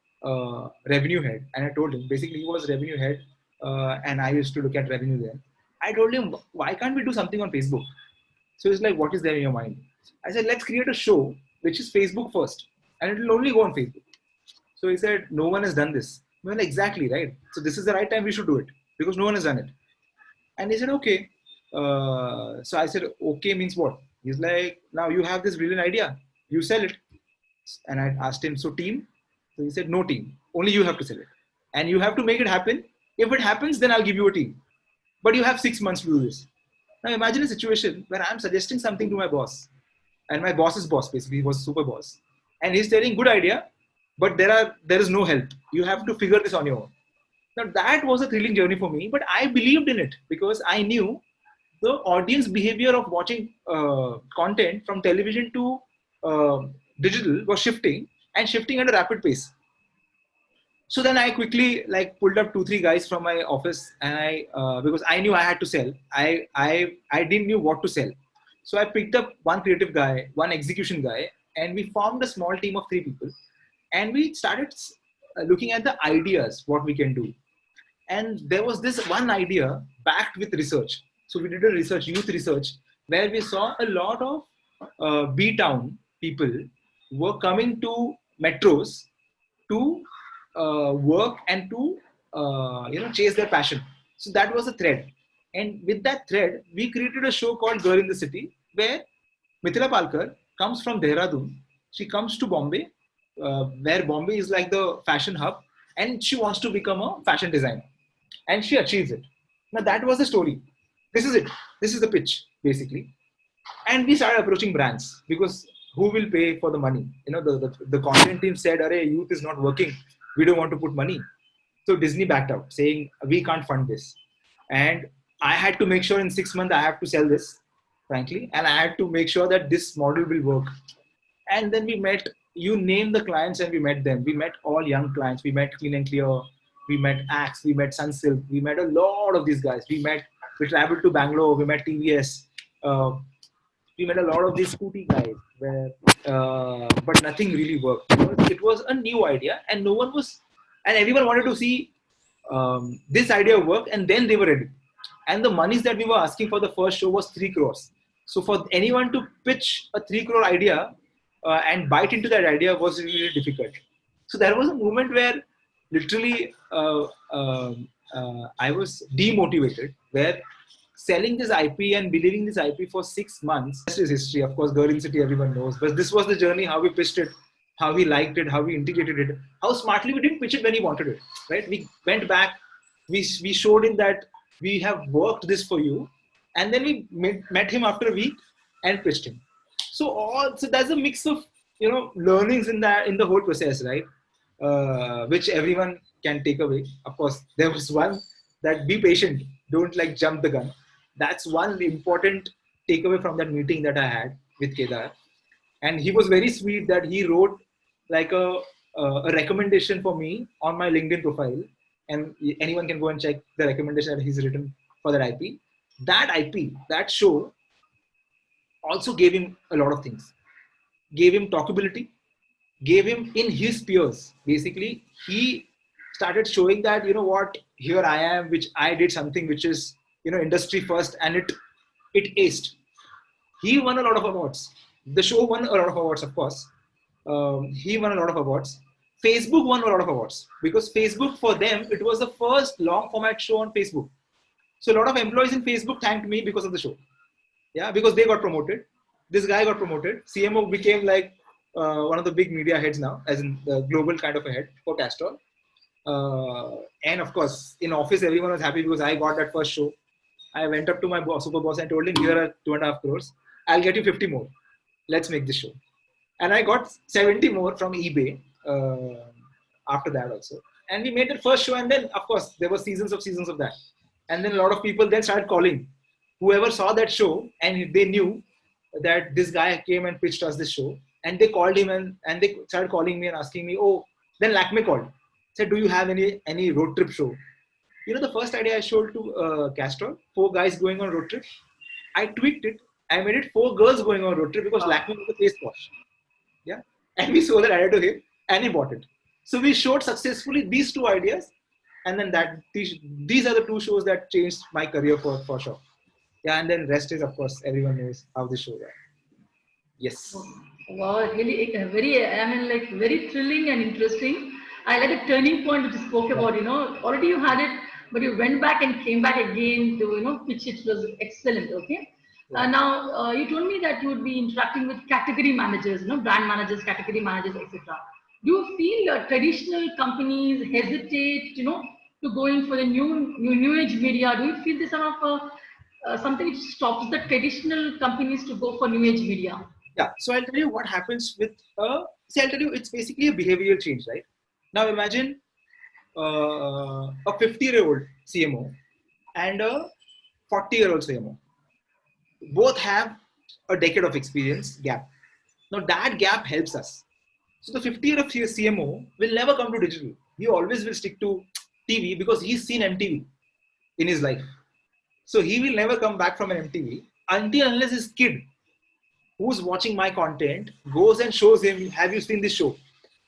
revenue head and I told him, basically he was revenue head and I used to look at revenue then. I told him, why can't we do something on Facebook? So he's like, what is there in your mind? I said, let's create a show which is Facebook first, and it will only go on Facebook. So he said, no one has done this. Well, exactly, right? So this is the right time we should do it, because no one has done it. And he said, okay. So I said, okay means what? He's like, now you have this brilliant idea. You sell it. And I asked him, so team? So he said, no team, only you have to sell it. And you have to make it happen. If it happens, then I'll give you a team. But you have 6 months to do this. Now imagine a situation where I'm suggesting something to my boss. And my boss's boss, basically, he was super boss. And he's telling, good idea, but there is no help. You have to figure this on your own. Now that was a thrilling journey for me, but I believed in it because I knew the audience behavior of watching content from television to digital was shifting and shifting at a rapid pace. So then I quickly like pulled up 2-3 guys from my office, and because I knew I had to sell. I didn't know what to sell, so I picked up one creative guy, one execution guy, and we formed a small team of 3 people, and we started looking at the ideas what we can do. And there was this one idea backed with research. So we did a research, youth research, where we saw a lot of B-town people were coming to metros to work and to chase their passion. So that was a thread. And with that thread, we created a show called Girl in the City, where Mithila Palkar comes from Dehradun. She comes to Bombay, where Bombay is like the fashion hub, and she wants to become a fashion designer. And she achieves it. Now that was the story. This is it. This is the pitch, basically. And we started approaching brands because who will pay for the money? The content team said, "Arey, youth is not working. We don't want to put money." So Disney backed out, saying, "We can't fund this." And I had to make sure in 6 months I have to sell this, frankly, and I had to make sure that this model will work. And then we met, you name the clients, and we met them. We met all young clients. We met Clean and Clear. We met Axe. We met Sunsilk. We met a lot of these guys. We traveled to Bangalore. We met TVS. We met a lot of these scooty guys, but nothing really worked. It was a new idea, and everyone wanted to see this idea work, and then they were ready. And the monies that we were asking for the first show was 3 crores. So for anyone to pitch a 3 crore idea and bite into that idea was really difficult. So there was a moment where literally I was demotivated, where selling this IP and believing this IP for 6 months, this is history. Of course, Girl in City, everyone knows. But this was the journey, how we pitched it, how we liked it, how we integrated it, how smartly we didn't pitch it when he wanted it, right? We went back, we showed him that we have worked this for you. And then we met him after a week and pitched him. So there's a mix of, learnings in the whole process, right? Which everyone can take away. Of course, there was one that be patient, don't jump the gun. That's one important takeaway from that meeting that I had with Kedar. And he was very sweet that he wrote a recommendation for me on my LinkedIn profile, and anyone can go and check the recommendation that he's written for that IP. That IP, that show, also gave him a lot of things. Gave him talkability, gave him in his peers. Basically, he started showing that, here I am, which I did something which is, industry first, and it aced. He won a lot of awards. The show won a lot of awards, of course. He won a lot of awards. Facebook won a lot of awards because Facebook, for them, it was the first long format show on Facebook. So a lot of employees in Facebook thanked me because of the show. Yeah, because they got promoted. This guy got promoted. CMO became one of the big media heads now, as in the global kind of a head for Castrol. And of course, in office, everyone was happy because I got that first show. I went up to my super boss and told him, here are 2.5 crores. I'll get you 50 more. Let's make this show. And I got 70 more from eBay after that also. And we made the first show. And then, of course, there were seasons of that. And then a lot of people then started calling. Whoever saw that show and they knew that this guy came and pitched us this show. And they called him and they started calling me and asking me, then Lakme called. Said, do you have any road trip show? The first idea I showed to Castrol, 4 guys going on road trip. I tweaked it. I made it 4 girls going on road trip because Lakme was the face wash. Yeah. And we sold that idea to him and he bought it. So we showed successfully these 2 ideas. And then these are the 2 shows that changed my career for sure. Yeah. And then rest is, of course, everyone knows how this show is. Yes. Wow, really very thrilling and interesting. I like the turning point which you spoke about, already you had it, but you went back and came back again to, pitch it. Was excellent. Okay. Yeah. Now, you told me that you would be interacting with category managers, brand managers, category managers, etc. Do you feel traditional companies hesitate, to go in for the new age media? Do you feel this sort of something which stops the traditional companies to go for new age media? Yeah. So I'll tell you what happens with I'll tell you, it's basically a behavioral change, right? Now imagine a 50-year-old CMO and a 40-year-old CMO. Both have a decade of experience gap. Now that gap helps us. So the 50-year of CMO will never come to digital. He always will stick to TV because he's seen MTV in his life. So he will never come back from an MTV until unless his kid who's watching my content goes and shows him, have you seen this show?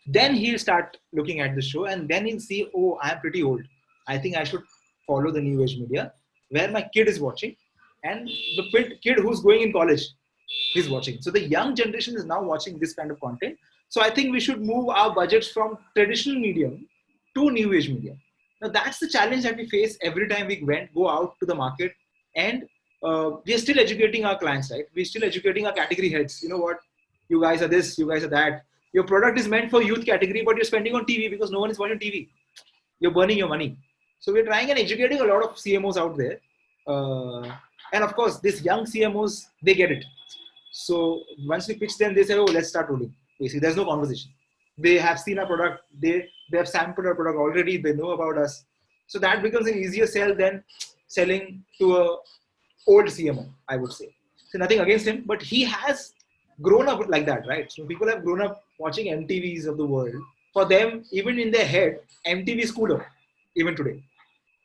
Then he'll start looking at the show and then he'll see, oh, I'm pretty old. I think I should follow the new age media where my kid is watching and the kid who's going in college is watching. So the young generation is now watching this kind of content. So I think we should move our budgets from traditional medium to new age media. Now that's the challenge that we face every time we go out to the market, and we are still educating our clients, right? We're still educating our category heads. You know what? You guys are this, you guys are that. Your product is meant for youth category, but you're spending on TV because no one is watching TV. You're burning your money. So we're trying and educating a lot of CMOs out there. And of course, these young CMOs, they get it. So once we pitch them, they say, oh, let's start rolling. Basically, there's no conversation. They have seen our product. They have sampled our product already. They know about us. So that becomes an easier sell than selling to a old CMO, I would say. So nothing against him, but he has grown up like that, right? So people have grown up watching MTVs of the world. For them, even in their head, MTV is cooler, even today.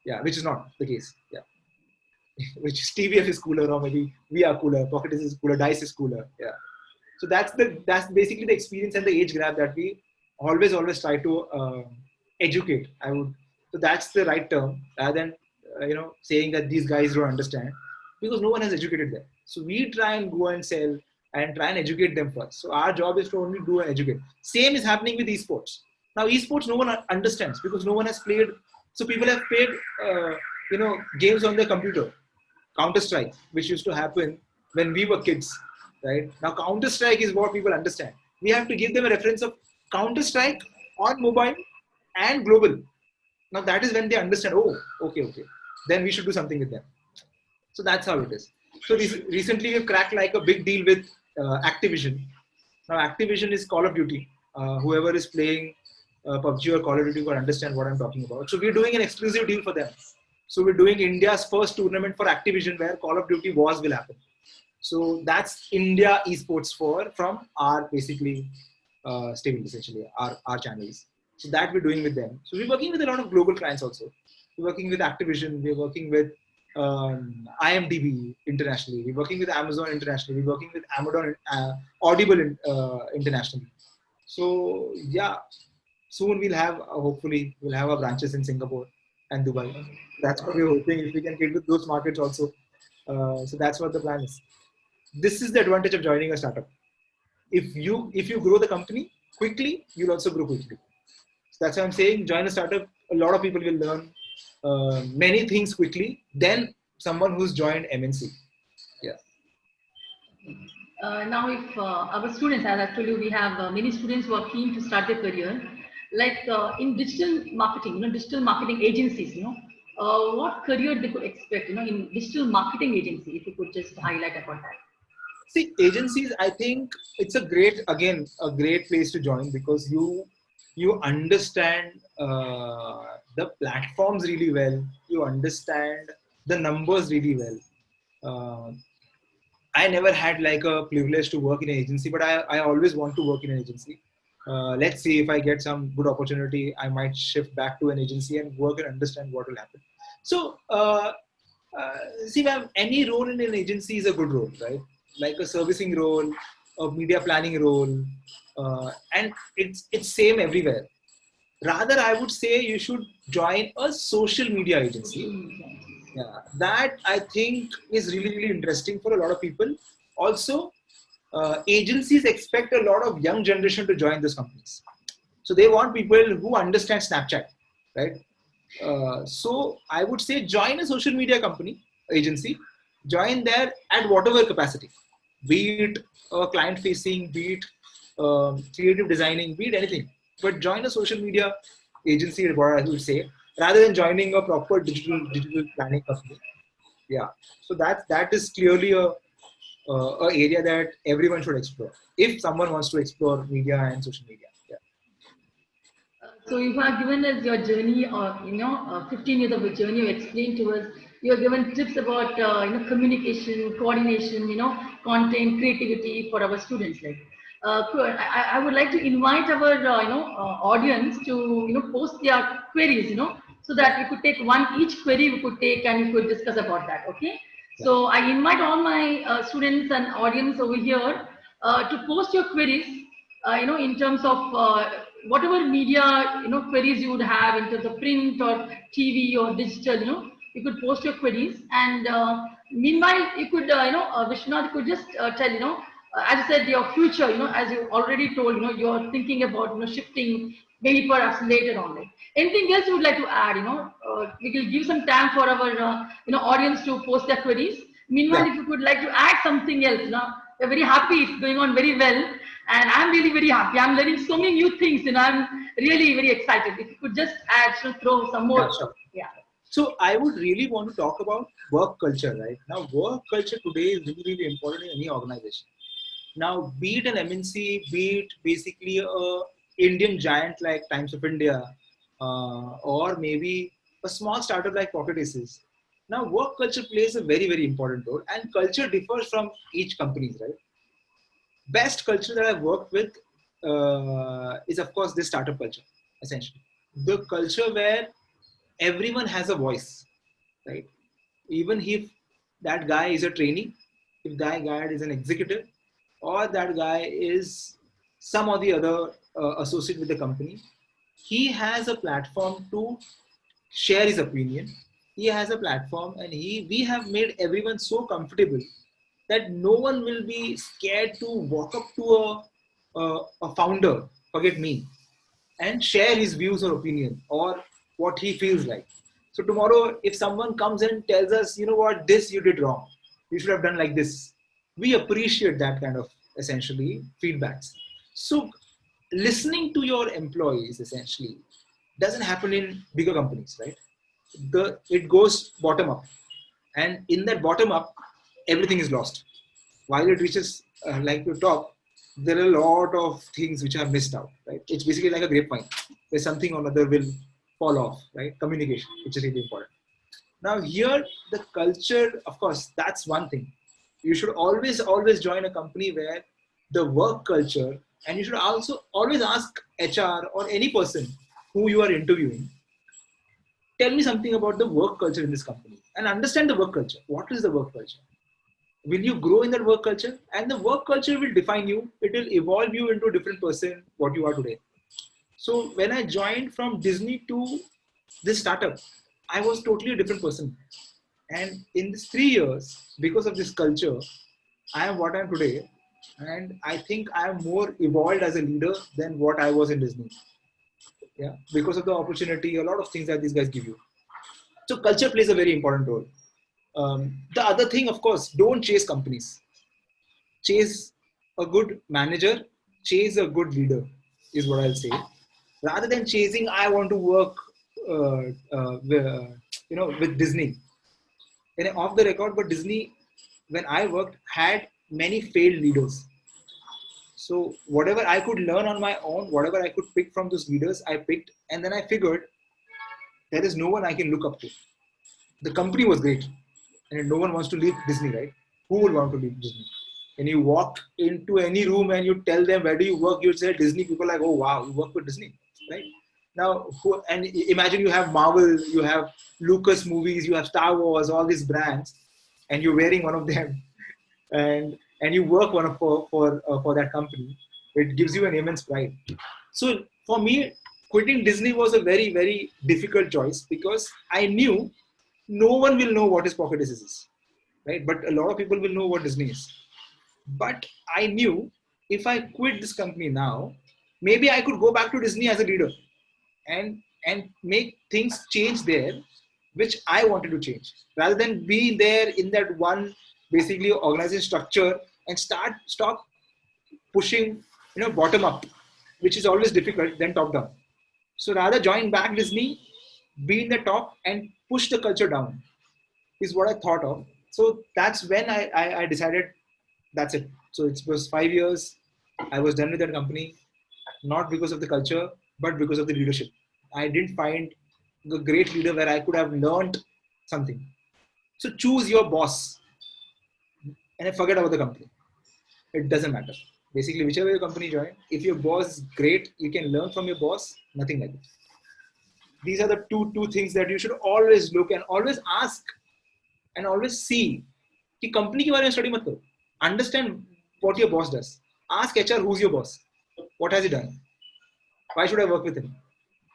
Yeah, which is not the case. Yeah. Which is TVF is cooler, or maybe we are cooler, Pocket is cooler, Dice is cooler. Yeah. So that's basically the experience and the age grab that we always try to educate. So that's the right term, rather than saying that these guys don't understand, because no one has educated them. So we try and go and sell and try and educate them first. So our job is to only do and educate. Same is happening with esports. Now esports no one understands because no one has played. So people have played games on their computer. Counter-Strike, which used to happen when we were kids, right? Now Counter-Strike is what people understand. We have to give them a reference of Counter-Strike on mobile and global. Now that is when they understand, oh, okay. Then we should do something with them. So that's how it is. So recently we've cracked like a big deal with Activision. Now Activision is Call of Duty. Whoever is playing PUBG or Call of Duty will understand what I'm talking about. So we're doing an exclusive deal for them. So we're doing India's first tournament for Activision where Call of Duty Wars will happen. So that's India esports from our basically stable, essentially, our channels. So that we're doing with them. So we're working with a lot of global clients also. We're working with Activision. We're working with IMDb internationally. We're working with Amazon internationally. We're working with Amazon Audible internationally. So yeah, soon hopefully we'll have our branches in Singapore and Dubai. That's what we're hoping, if we can get with those markets also. So that's what the plan is. This is the advantage of joining a startup. If you grow the company quickly, you'll also grow quickly. So that's why I'm saying join a startup. A lot of people will learn many things quickly than someone who's joined MNC. Yeah. Now, if our students, as I told you, we have many students who are keen to start their career, like in digital marketing, digital marketing agencies, what career they could expect, in digital marketing agency, if you could just highlight about that. See, agencies, I think it's a great place to join because you understand the platforms really well. You understand the numbers really well. I never had like a privilege to work in an agency, but I always want to work in an agency. Let's see if I get some good opportunity, I might shift back to an agency and work and understand what will happen. So, see, ma'am, any role in an agency is a good role, right? Like a servicing role, a media planning role, and it's same everywhere. Rather, I would say you should join a social media agency. Yeah, that I think is really, really interesting for a lot of people. Also, agencies expect a lot of young generation to join these companies. So they want people who understand Snapchat, right? So I would say join a social media company, agency, join there at whatever capacity, be it client facing, be it creative designing, be it anything. but join a social media agency, what I would say, rather than joining a proper digital planning company. Yeah. So that is clearly a area that everyone should explore if someone wants to explore media and social media. Yeah. So you have given us your journey, or 15 years of your journey. You explained to us. You have given tips about communication, coordination, content, creativity for our students. Like, I would like to invite our audience to post their queries, so that we could take one each query we could take and we could discuss about that. Okay. Yeah. So I invite all my students and audience over here to post your queries. In terms of whatever media, queries you would have in terms of print or TV or digital, you could post your queries. And meanwhile, you could, Vishwanath could just tell, as you said, your future, as you already told, you're thinking about, shifting maybe perhaps later on. Like, anything else you would like to add, we will give some time for our, audience to post their queries. Meanwhile, Yeah. if you could like to add something else, we're very happy. It's going on very well. And I'm really very happy. I'm learning so many new things, I'm really very excited. If you could just add, throw some more. Yeah, sure. Yeah. So I would really want to talk about work culture, right? Now, work culture today is really, really important in any organization. Now, be it an MNC, be it basically a Indian giant like Times of India, or maybe a small startup like Pocket Aces. Now, work culture plays a very, very important role, and culture differs from each company, right? Best culture that I've worked with is, of course, this startup culture, essentially. The culture where everyone has a voice, right? Even if that guy is a trainee, if that guy is an executive, or that guy is some or the other associate with the company, he has a platform to share his opinion. He has a platform, and we have made everyone so comfortable that no one will be scared to walk up to a founder, forget me, and share his views or opinion or what he feels like. So tomorrow, if someone comes and tells us, you know what, this you did wrong, you should have done like this, we appreciate that kind of essentially feedbacks. So listening to your employees essentially doesn't happen in bigger companies, right? It goes bottom up, and in that bottom up, everything is lost. While it reaches like the top, there are a lot of things which are missed out, right? It's basically like a grapevine where something or another will fall off, right? Communication, which is really important. Now here, the culture, of course, that's one thing. You should always join a company where the work culture, and you should also always ask HR or any person who you are interviewing, tell me something about the work culture in this company and understand the work culture. What is the work culture? Will you grow in that work culture? And the work culture will define you. It will evolve you into a different person, what you are today. So when I joined from Disney to this startup, I was totally a different person. And in these 3 years, because of this culture, I am what I am today. And I think I am more evolved as a leader than what I was in Disney. Yeah, because of the opportunity, a lot of things that these guys give you. So culture plays a very important role. The other thing, of course, don't chase companies. Chase a good manager, chase a good leader, is what I'll say. Rather than chasing, I want to work, with Disney. And off the record, but Disney, when I worked, had many failed leaders. So whatever I could learn on my own, whatever I could pick from those leaders, I picked, and then I figured there is no one I can look up to. The company was great, and no one wants to leave Disney, right? Who would want to leave Disney? And you walk into any room and you tell them, where do you work? You say Disney. People are like, oh wow, you work with Disney, right? Now, and imagine you have Marvel, you have Lucas movies, you have Star Wars, all these brands, and you're wearing one of them, and you work for that company. It gives you an immense pride. So for me, quitting Disney was a very, very difficult choice because I knew no one will know what is Pocket Aces is, right? But a lot of people will know what Disney is. But I knew if I quit this company now, maybe I could go back to Disney as a leader and make things change there, which I wanted to change, rather than being there in that one basically organization structure and stop pushing, bottom up. which is always difficult, than top down. So rather join back Disney, be in the top and push the culture down is what I thought of. So that's when I decided that's it. So it was 5 years. I was done with that company, not because of the culture, but because of the leadership. I didn't find a great leader where I could have learned something. So choose your boss and I forget about the company. It doesn't matter. Basically, whichever your company join, if your boss is great, you can learn from your boss, nothing like that. These are the two things that you should always look and always ask and always see कि company के बारे में study मत करो. Understand what your boss does. Ask HR who's your boss. What has he done? Why should I work with him?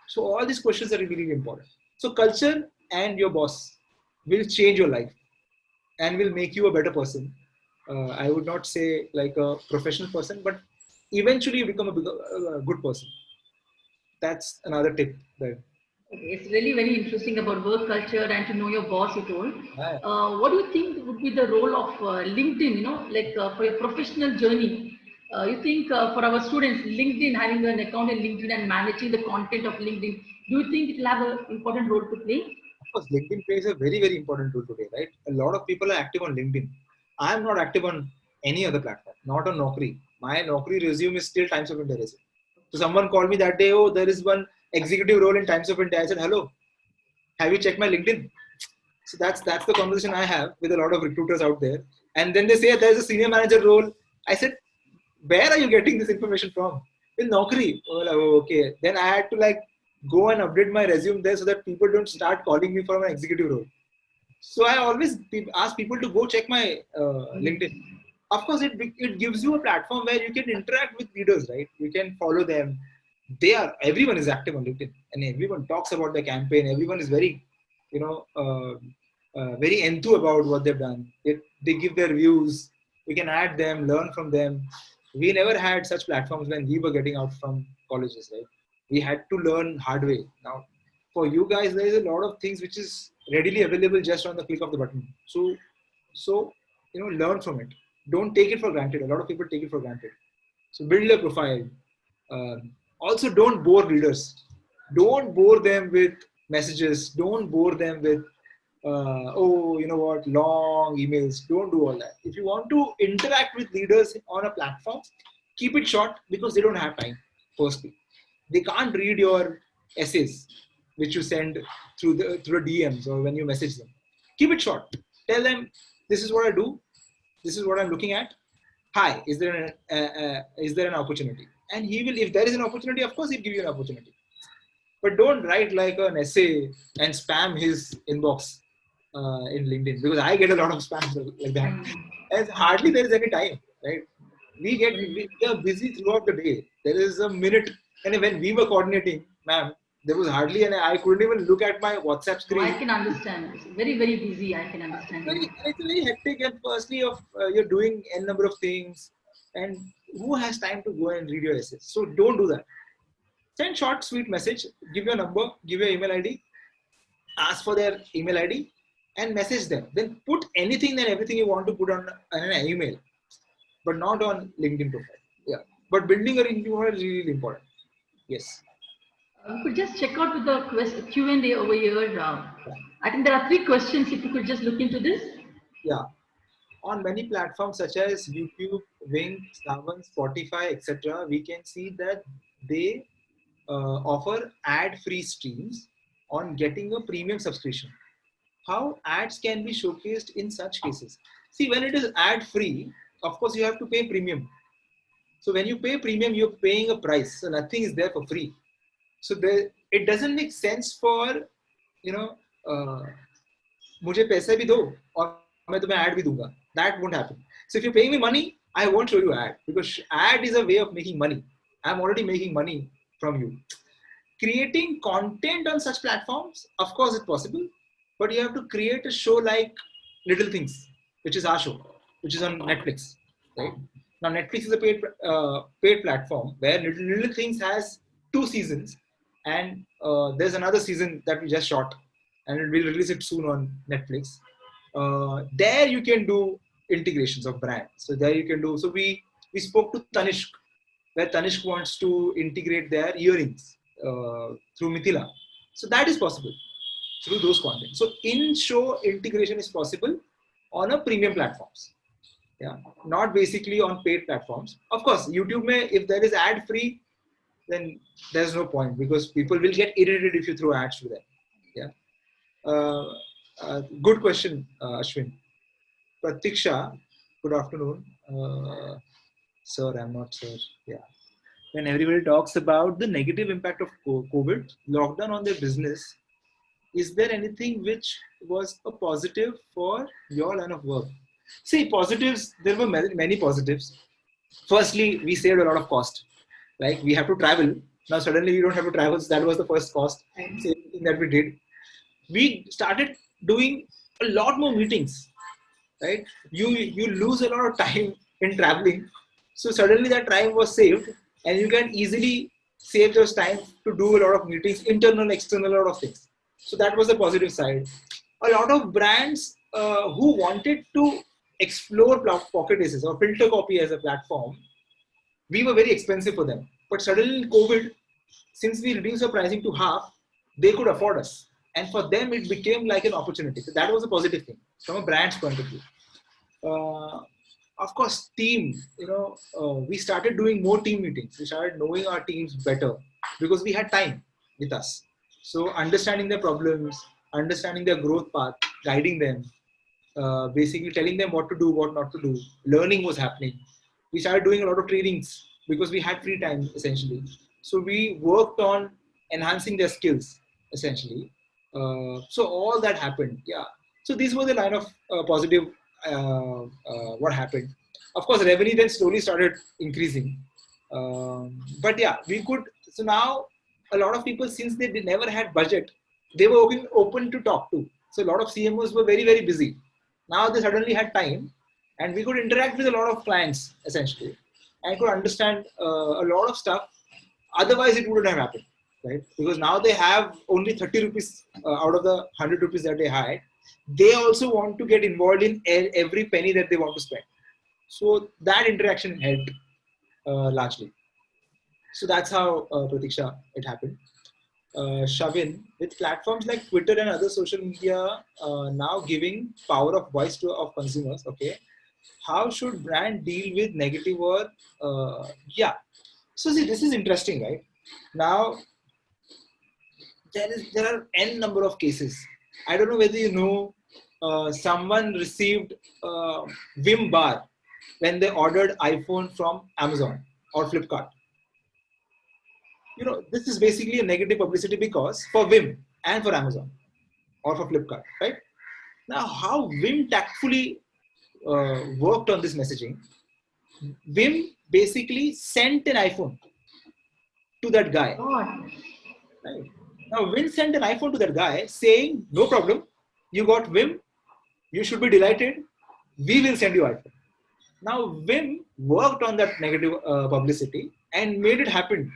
So all these questions are really, really important. So culture and your boss will change your life and will make you a better person. I would not say like a professional person, but eventually you become a good person. That's another tip there. Okay, it's really very interesting about work culture and to know your boss, you told. What do you think would be the role of LinkedIn, like for your professional journey? You think for our students, LinkedIn, having an account in LinkedIn and managing the content of LinkedIn, do you think it will have an important role to play? Of course, LinkedIn plays a very, very important role today, right? A lot of people are active on LinkedIn. I am not active on any other platform, not on Naukri. My Naukri resume is still Times of India resume. So someone called me that day, oh, there is one executive role in Times of India. I said, hello, have you checked my LinkedIn? So that's the conversation I have with a lot of recruiters out there. And then they say there's a senior manager role. I said, where are you getting this information from? In Naukri. Oh, okay. Then I had to like go and update my resume there so that people don't start calling me for an executive role. So I always ask people to go check my LinkedIn. Of course, it gives you a platform where you can interact with leaders, right? You can follow them. Everyone is active on LinkedIn, and everyone talks about the campaign. Everyone is very, very enthused about what they've done. They give their views. We can add them, learn from them. We never had such platforms when we were getting out from colleges, right? We had to learn hard way. Now, for you guys, there is a lot of things which is readily available just on the click of the button. So learn from it. Don't take it for granted. A lot of people take it for granted. So build a profile. Also, don't bore readers. Don't bore them with messages. Don't bore them with long emails. Don't do all that. If you want to interact with leaders on a platform, keep it short because they don't have time. Firstly, they can't read your essays which you send through the DMs or when you message them. Keep it short. Tell them this is what I do. This is what I'm looking at. Hi, is there an opportunity? And he will, if there is an opportunity, of course he'll give you an opportunity. But don't write like an essay and spam his inbox in LinkedIn because I get a lot of spams like that. And hardly there is any time, right? We are busy throughout the day. There is a minute, and when we were coordinating, ma'am, there was hardly any. I couldn't even look at my WhatsApp screen. I can understand. It's very, very busy. I can understand. It's very hectic, and firstly, you're doing n number of things, and who has time to go and read your essays? So don't do that. Send short, sweet message. Give your number. Give your email ID. Ask for their email ID and message them. Then put anything and everything you want to put on an email, but not on LinkedIn profile. Yeah, but building a LinkedIn profile is really important. Yes. You could just check out with the Q&A over here. I think there are 3 questions. If you could just look into this. Yeah. On many platforms such as YouTube, Wing, Saavn, Spotify, etc., we can see that they offer ad-free streams on getting a premium subscription. How ads can be showcased in such cases? See, when it is ad-free, of course you have to pay premium. So when you pay premium, you're paying a price. So nothing is there for free. So it doesn't make sense for, मुझे पैसे भी दो और मैं तुम्हें ad भी दूंगा. That won't happen. So if you're paying me money, I won't show you ad because ad is a way of making money. I'm already making money from you. Creating content on such platforms, of course, it's possible, but you have to create a show like Little Things, which is our show, which is on Netflix, right? Now, Netflix is a paid platform where Little Things has 2 seasons, and there's another season that we just shot, and we'll release it soon on Netflix. There you can do integrations of brands. So there you can do. So we spoke to Tanishq where Tanishq wants to integrate their earrings through Mithila. So that is possible through those content. So in-show integration is possible on a premium platforms. Yeah, not basically on paid platforms. Of course, YouTube may, if there is ad free, then there's no point because people will get irritated if you throw ads to them. Yeah. Good question, Ashwin. Pratiksha, good afternoon. Sir, I'm not sir. Yeah. When everybody talks about the negative impact of COVID, lockdown on their business, is there anything which was a positive for your line of work? See, positives, there were many positives. Firstly, we saved a lot of cost. Like we have to travel. Now suddenly we don't have to travel. So that was the first cost saving that we did. We started doing a lot more meetings, right? You lose a lot of time in traveling. So suddenly that time was saved and you can easily save those time to do a lot of meetings, internal, external, a lot of things. So that was the positive side. A lot of brands who wanted to explore Pocket Aces or Filter Copy as a platform, we were very expensive for them. But suddenly in COVID, since we reduced the pricing to half, they could afford us. And for them, it became like an opportunity. So that was a positive thing from a brand's point of view. Of course, team, we started doing more team meetings. We started knowing our teams better because we had time with us. So understanding their problems, understanding their growth path, guiding them, basically telling them what to do, what not to do. Learning was happening. We started doing a lot of trainings because we had free time essentially. So we worked on enhancing their skills essentially. So all that happened. Yeah. So these were the line of positive what happened. Of course, revenue then slowly started increasing. But yeah, we could. So now a lot of people, since they never had budget, they were open to talk to. So a lot of CMOs were very, very busy. Now they suddenly had time and we could interact with a lot of clients essentially and could understand a lot of stuff. Otherwise, it wouldn't have happened, right? Because now they have only 30 rupees out of the 100 rupees that they had. They also want to get involved in every penny that they want to spend. So that interaction helped largely. So that's how, Pratiksha, it happened. Shavin, with platforms like Twitter and other social media now giving power of voice to of consumers, okay, how should brand deal with negative or yeah? So see, this is interesting, right? Now there are n number of cases. I don't know whether you know someone received Vim bar when they ordered iPhone from Amazon or Flipkart. This is basically a negative publicity because for Vim and for Amazon or for Flipkart, right? Now, how Vim tactfully worked on this messaging, Vim basically sent an iPhone to that guy. Right? Now, Vim sent an iPhone to that guy saying, no problem, you got Vim, you should be delighted, we will send you iPhone. Now, Vim worked on that negative publicity and made it happen.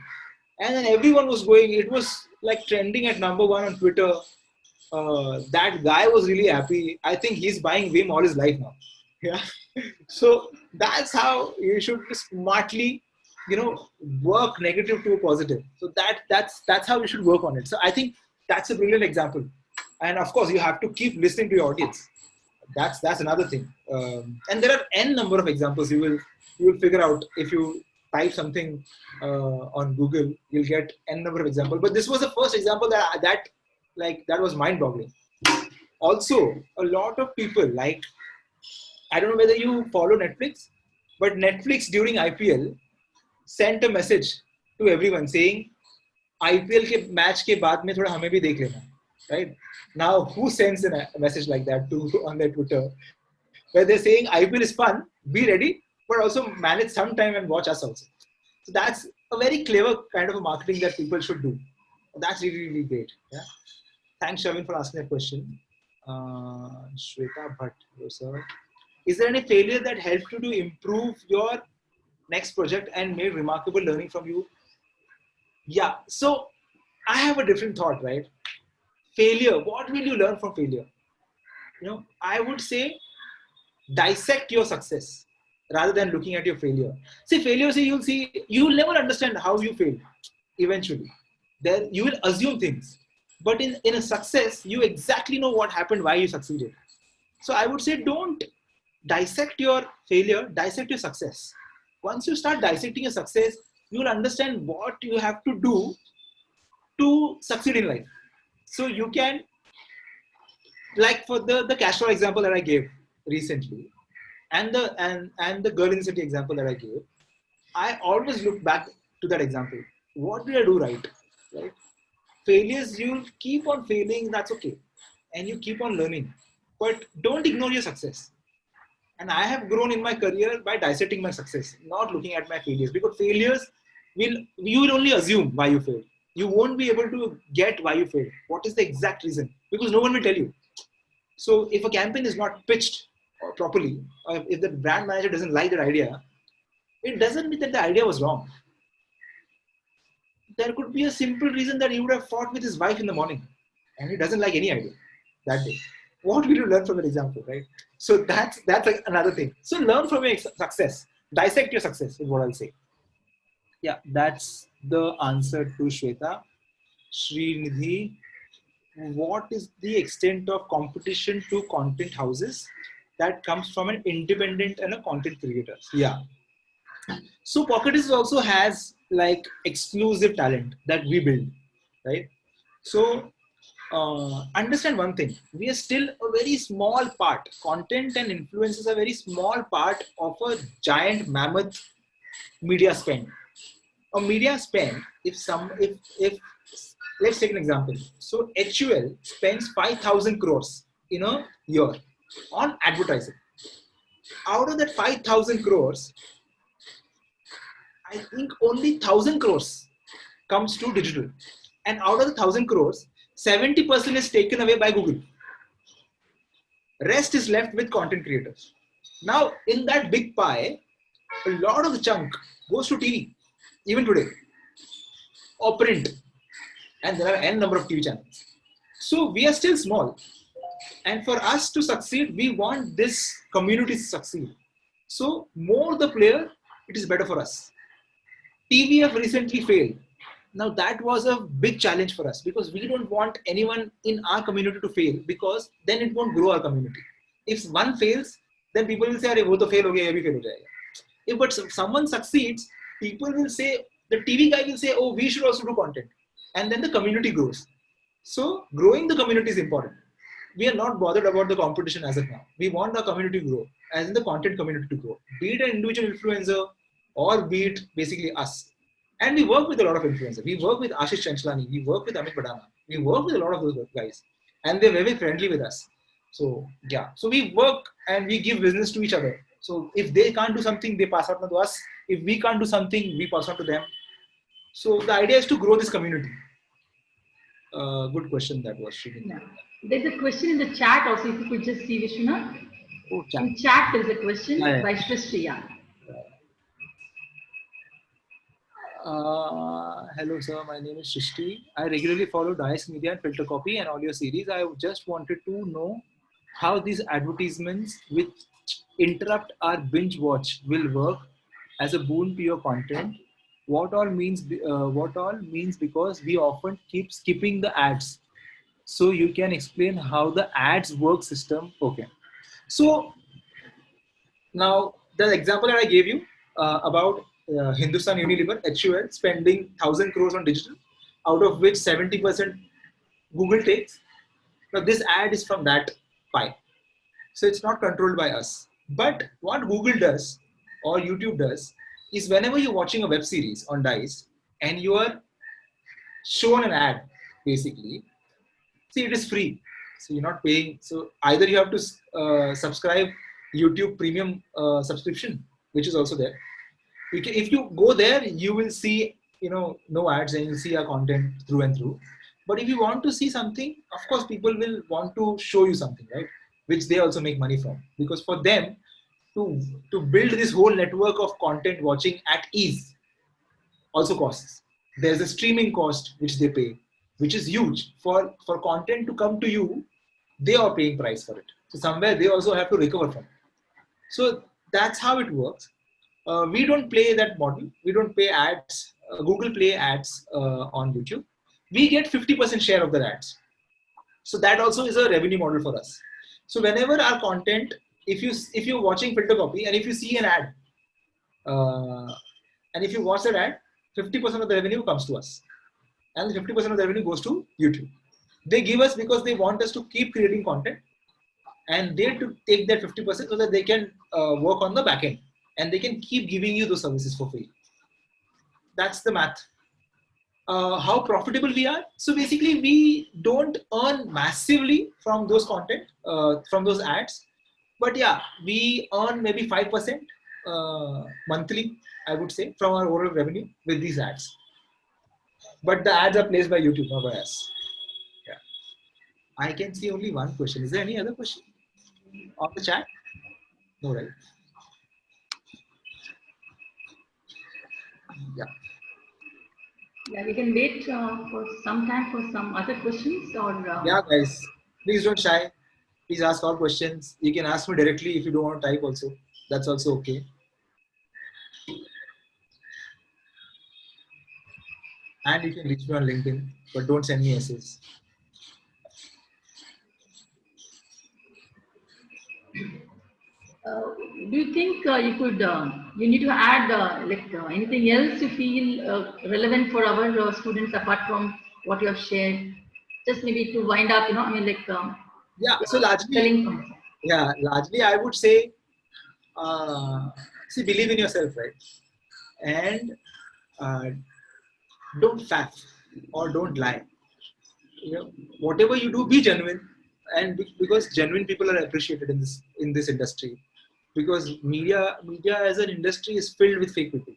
And then everyone was going, it was like trending at number 1 on Twitter. That guy was really happy. I think he's buying Vim all his life now. Yeah. So that's how you should smartly, work negative to a positive. So that's how you should work on it. So I think that's a brilliant example. And of course, you have to keep listening to your audience. That's another thing. And there are n number of examples you will figure out if you type something on Google, you'll get n number of examples. But this was the first example that was mind-boggling. Also, a lot of people I don't know whether you follow Netflix, but Netflix during IPL sent a message to everyone saying, IPL के match के बाद में थोड़ा हमें भी देख लेना, right? Now, who sends a message like that on their Twitter, where they're saying IPL is fun, be ready, but also manage some time and watch us also. So that's a very clever kind of a marketing that people should do. That's really, really great. Yeah. Thanks, Shavin, for asking that question. Shweta Bhatt, hello, sir. Is there any failure that helped you to improve your next project and made remarkable learning from you? Yeah. So I have a different thought, right? Failure. What will you learn from failure? I would say dissect your success. rather than looking at your failure. See, failure, you will never understand how you failed eventually. There, you will assume things. But in a success, you exactly know what happened, why you succeeded. So I would say don't dissect your failure, dissect your success. Once you start dissecting your success, you will understand what you have to do to succeed in life. So you can, like for the cash flow example that I gave recently, and the girl in the city example that I gave, I always look back to that example. What did I do right? Right? Failures, you keep on failing, that's okay. And you keep on learning. But don't ignore your success. And I have grown in my career by dissecting my success, not looking at my failures. Because failures you will only assume why you failed. You won't be able to get why you failed. What is the exact reason? Because no one will tell you. So if a campaign is not pitched properly, or if the brand manager doesn't like that idea, it doesn't mean that the idea was wrong. There could be a simple reason that he would have fought with his wife in the morning and he doesn't like any idea that day. What will you learn from that example, right? So that's like another thing. So learn from your success. Dissect your success is what I'll say. Yeah, that's the answer to Shweta. Srinidhi, what is the extent of competition to content houses that comes from an independent and a content creator? Yeah. So Pocket Aces also has like exclusive talent that we build, right? So understand one thing, we are still a very small part. Content and influences are a very small part of a giant mammoth media spend. A media spend, if let's take an example. So HUL spends 5,000 crores in a year on advertising. Out of that 5,000 crores, I think only 1,000 crores comes to digital. And out of the 1,000 crores, 70% is taken away by Google. Rest is left with content creators. Now, in that big pie, a lot of the chunk goes to TV, even today, or print. And there are n number of TV channels. So we are still small. And for us to succeed, we want this community to succeed. So more the player, it is better for us. TVF recently failed. Now that was a big challenge for us because we don't want anyone in our community to fail because then it won't grow our community. If one fails, then people will say, "Arey, wo to fail ho gaya, ye bhi fail ho jayega." If but someone succeeds, people will say, the TV guy will say, "Oh, we should also do content," and then the community grows. So growing the community is important. We are not bothered about the competition as of now. We want our community to grow, as in the content community to grow. Be it an individual influencer or be it basically us. And we work with a lot of influencers. We work with Ashish Chanchlani. We work with Amit Badana. We work with a lot of those guys. And they're very friendly with us. So, yeah. So we work and we give business to each other. So if they can't do something, they pass on to us. If we can't do something, we pass on to them. So the idea is to grow this community. Good question that was. Yeah. There's a question in the chat also, if you could just see, Vishwanath. Oh, chat. In chat, there's a question Yeah. by Shrishti. Hello, sir. My name is Shrishti. I regularly follow Dice Media and Filter Copy and all your series. I just wanted to know how these advertisements which interrupt our binge watch will work as a boon to your content. What all means because we often keep skipping the ads. So you can explain how the ads work system. Okay. So now the example that I gave you about Hindustan Unilever, HUL, spending 1,000 crores on digital, out of which 70% Google takes. Now this ad is from that pie. So it's not controlled by us. But what Google does or YouTube does is whenever you're watching a web series on Dice and you are shown an ad, basically, see, it is free. So you're not paying. So either you have to subscribe YouTube premium subscription, which is also there. If you go there, you will see, no ads and you'll see our content through and through. But if you want to see something, of course, people will want to show you something, right? Which they also make money from. Because for them, to build this whole network of content watching at ease also costs. There's a streaming cost which they pay, which is huge. For content to come to you, they are paying price for it. So somewhere they also have to recover from it. So that's how it works. We don't play that model. We don't pay ads, Google Play ads on YouTube. We get 50% share of the ads. So that also is a revenue model for us. So whenever our content, if you're watching Filter Copy and if you see an ad, and if you watch that ad, 50% of the revenue comes to us, and 50% of the revenue goes to YouTube. They give us because they want us to keep creating content, and they to take that 50% so that they can work on the back end, and they can keep giving you those services for free. That's the math. How profitable we are? So basically, we don't earn massively from those content, from those ads, but yeah, we earn maybe 5% monthly, I would say, from our overall revenue with these ads. But the ads are placed by YouTube, not by us. Yeah. I can see only one question. Is there any other question on the chat? No, right? Yeah. Yeah, we can wait for some time for some other questions or. Yeah, guys, please don't shy. Please ask all questions. You can ask me directly if you don't want to type also. That's also okay. And you can reach me on LinkedIn, but don't send me essays. Do you think you could, you need to add anything else you feel relevant for our students apart from what you have shared? Just maybe to wind up, I mean, yeah. So largely, largely I would say, see, believe in yourself, right? And don't faff or don't lie. Whatever you do, be genuine, and because genuine people are appreciated in this industry. Because media as an industry is filled with fake people.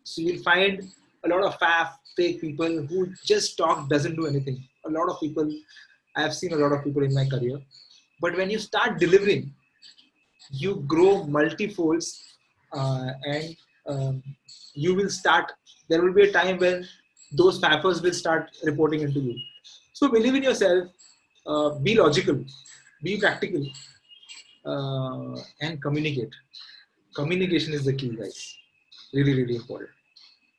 So you'll find a lot of fake people who just talk, doesn't do anything. A lot of people, I have seen a lot of people in my career. But when you start delivering, you grow multifolds, and you will start, there will be a time when those faffers will start reporting into you. So believe in yourself, be logical, be practical, and communicate. Communication is the key, guys. Really, really important.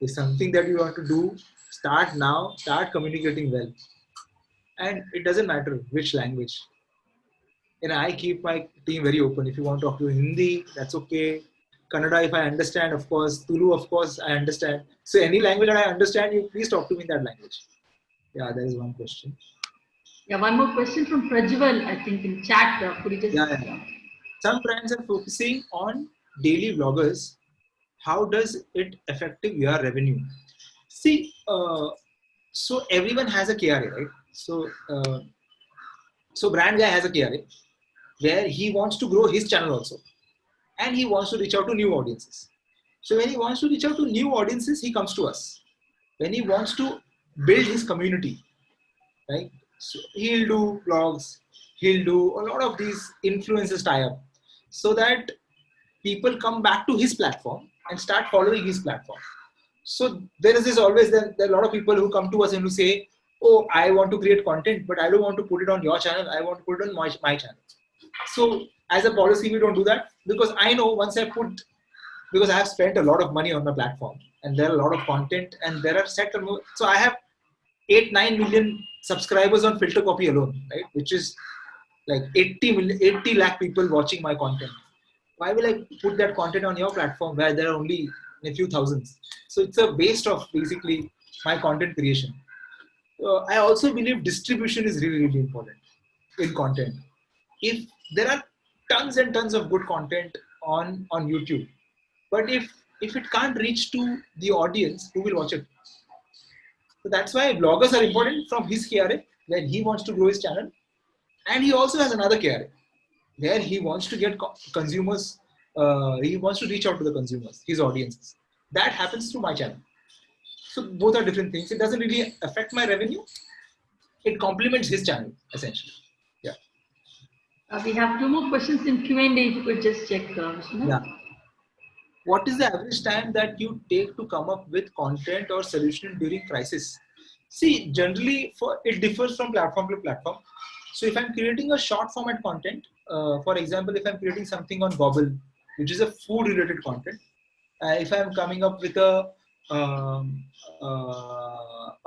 It's something that you want to do. Start now. Start communicating well. And it doesn't matter which language. And I keep my team very open. If you want to talk to Hindi, that's okay. Kannada, if I understand, of course. Tulu, of course, I understand. So any language that I understand, you please talk to me in that language. Yeah, there is one question. Yeah, one more question from Prajwal, I think, in chat. Could you just... Some brands are focusing on daily vloggers. How does it affect your revenue? See, so everyone has a KRA, right? So brand guy has a KRA where he wants to grow his channel also, and he wants to reach out to new audiences. So when he wants to reach out to new audiences, he comes to us. When he wants to build his community, right? So he'll do vlogs, he'll do a lot of these influencers tie up, so that people come back to his platform and start following his platform. So there is this always, there are a lot of people who come to us and who say, oh, I want to create content, but I don't want to put it on your channel. I want to put it on my channel. So as a policy, we don't do that, because I know once I put, because I have spent a lot of money on my platform and there are a lot of content and there are set, so I have 8-9 million subscribers on Filter Copy alone, right? Which is like 80 lakh people watching my content. Why will I put that content on your platform where there are only a few thousands? So it's a waste of basically my content creation. I also believe distribution is really, really important in content. If there are tons and tons of good content on YouTube, but if it can't reach to the audience, who will watch it? So that's why bloggers are important from his KRA, where he wants to grow his channel. And he also has another KRA, where he wants to get consumers, he wants to reach out to the consumers, his audiences. That happens through my channel. So both are different things. It doesn't really affect my revenue. It complements his channel, essentially. Yeah. We have 2 more questions in Q&A. If you could just check. Yeah. What is the average time that you take to come up with content or solution during crisis? See, generally, it differs from platform to platform. So if I'm creating a short format content, for example, if I'm creating something on Gobble which is a food related content. If I'm coming up with a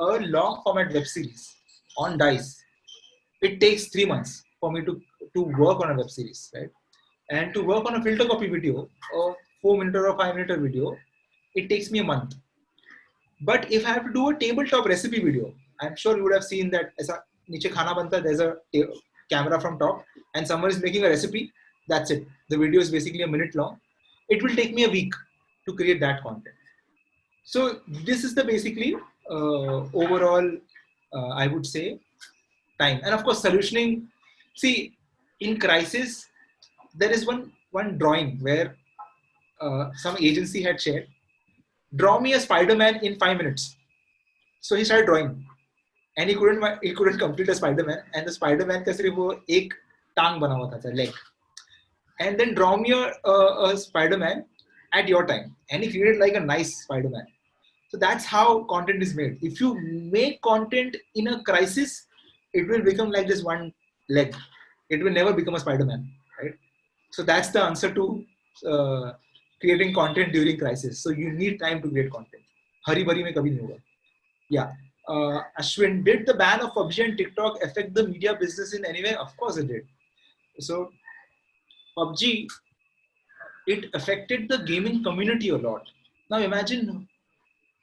long format web series on Dice, it takes 3 months for me to work on a web series, right? And to work on a filter copy video, a 4 minute or a 5 minute video, it takes me a month. But if I have to do a tabletop recipe video, I'm sure you would have seen that aisa niche khana banta, there's a camera from top and someone is making a recipe. That's it. The video is basically a minute long. It will take me a week to create that content. So this is the basically overall, I would say, time. And of course, solutioning. See, in crisis, there is one drawing where some agency had shared, draw me a Spider-Man in 5 minutes. So he started drawing, and he couldn't complete a Spider-Man, and the Spider-Man का सिर्फ वो एक टांग बना हुआ था, leg. And then draw me a Spider-Man at your time, and he created like a nice Spider-Man. So that's how content is made. If you make content in a crisis, it will become like this one leg. It will never become a Spider-Man, right? So that's the answer to creating content during crisis. So you need time to create content. Hari bari mein kabhi nahi hoga. Yeah. Ashwin, did the ban of PUBG and TikTok affect the media business in any way? Of course it did. So PUBG, it affected the gaming community a lot. Now imagine,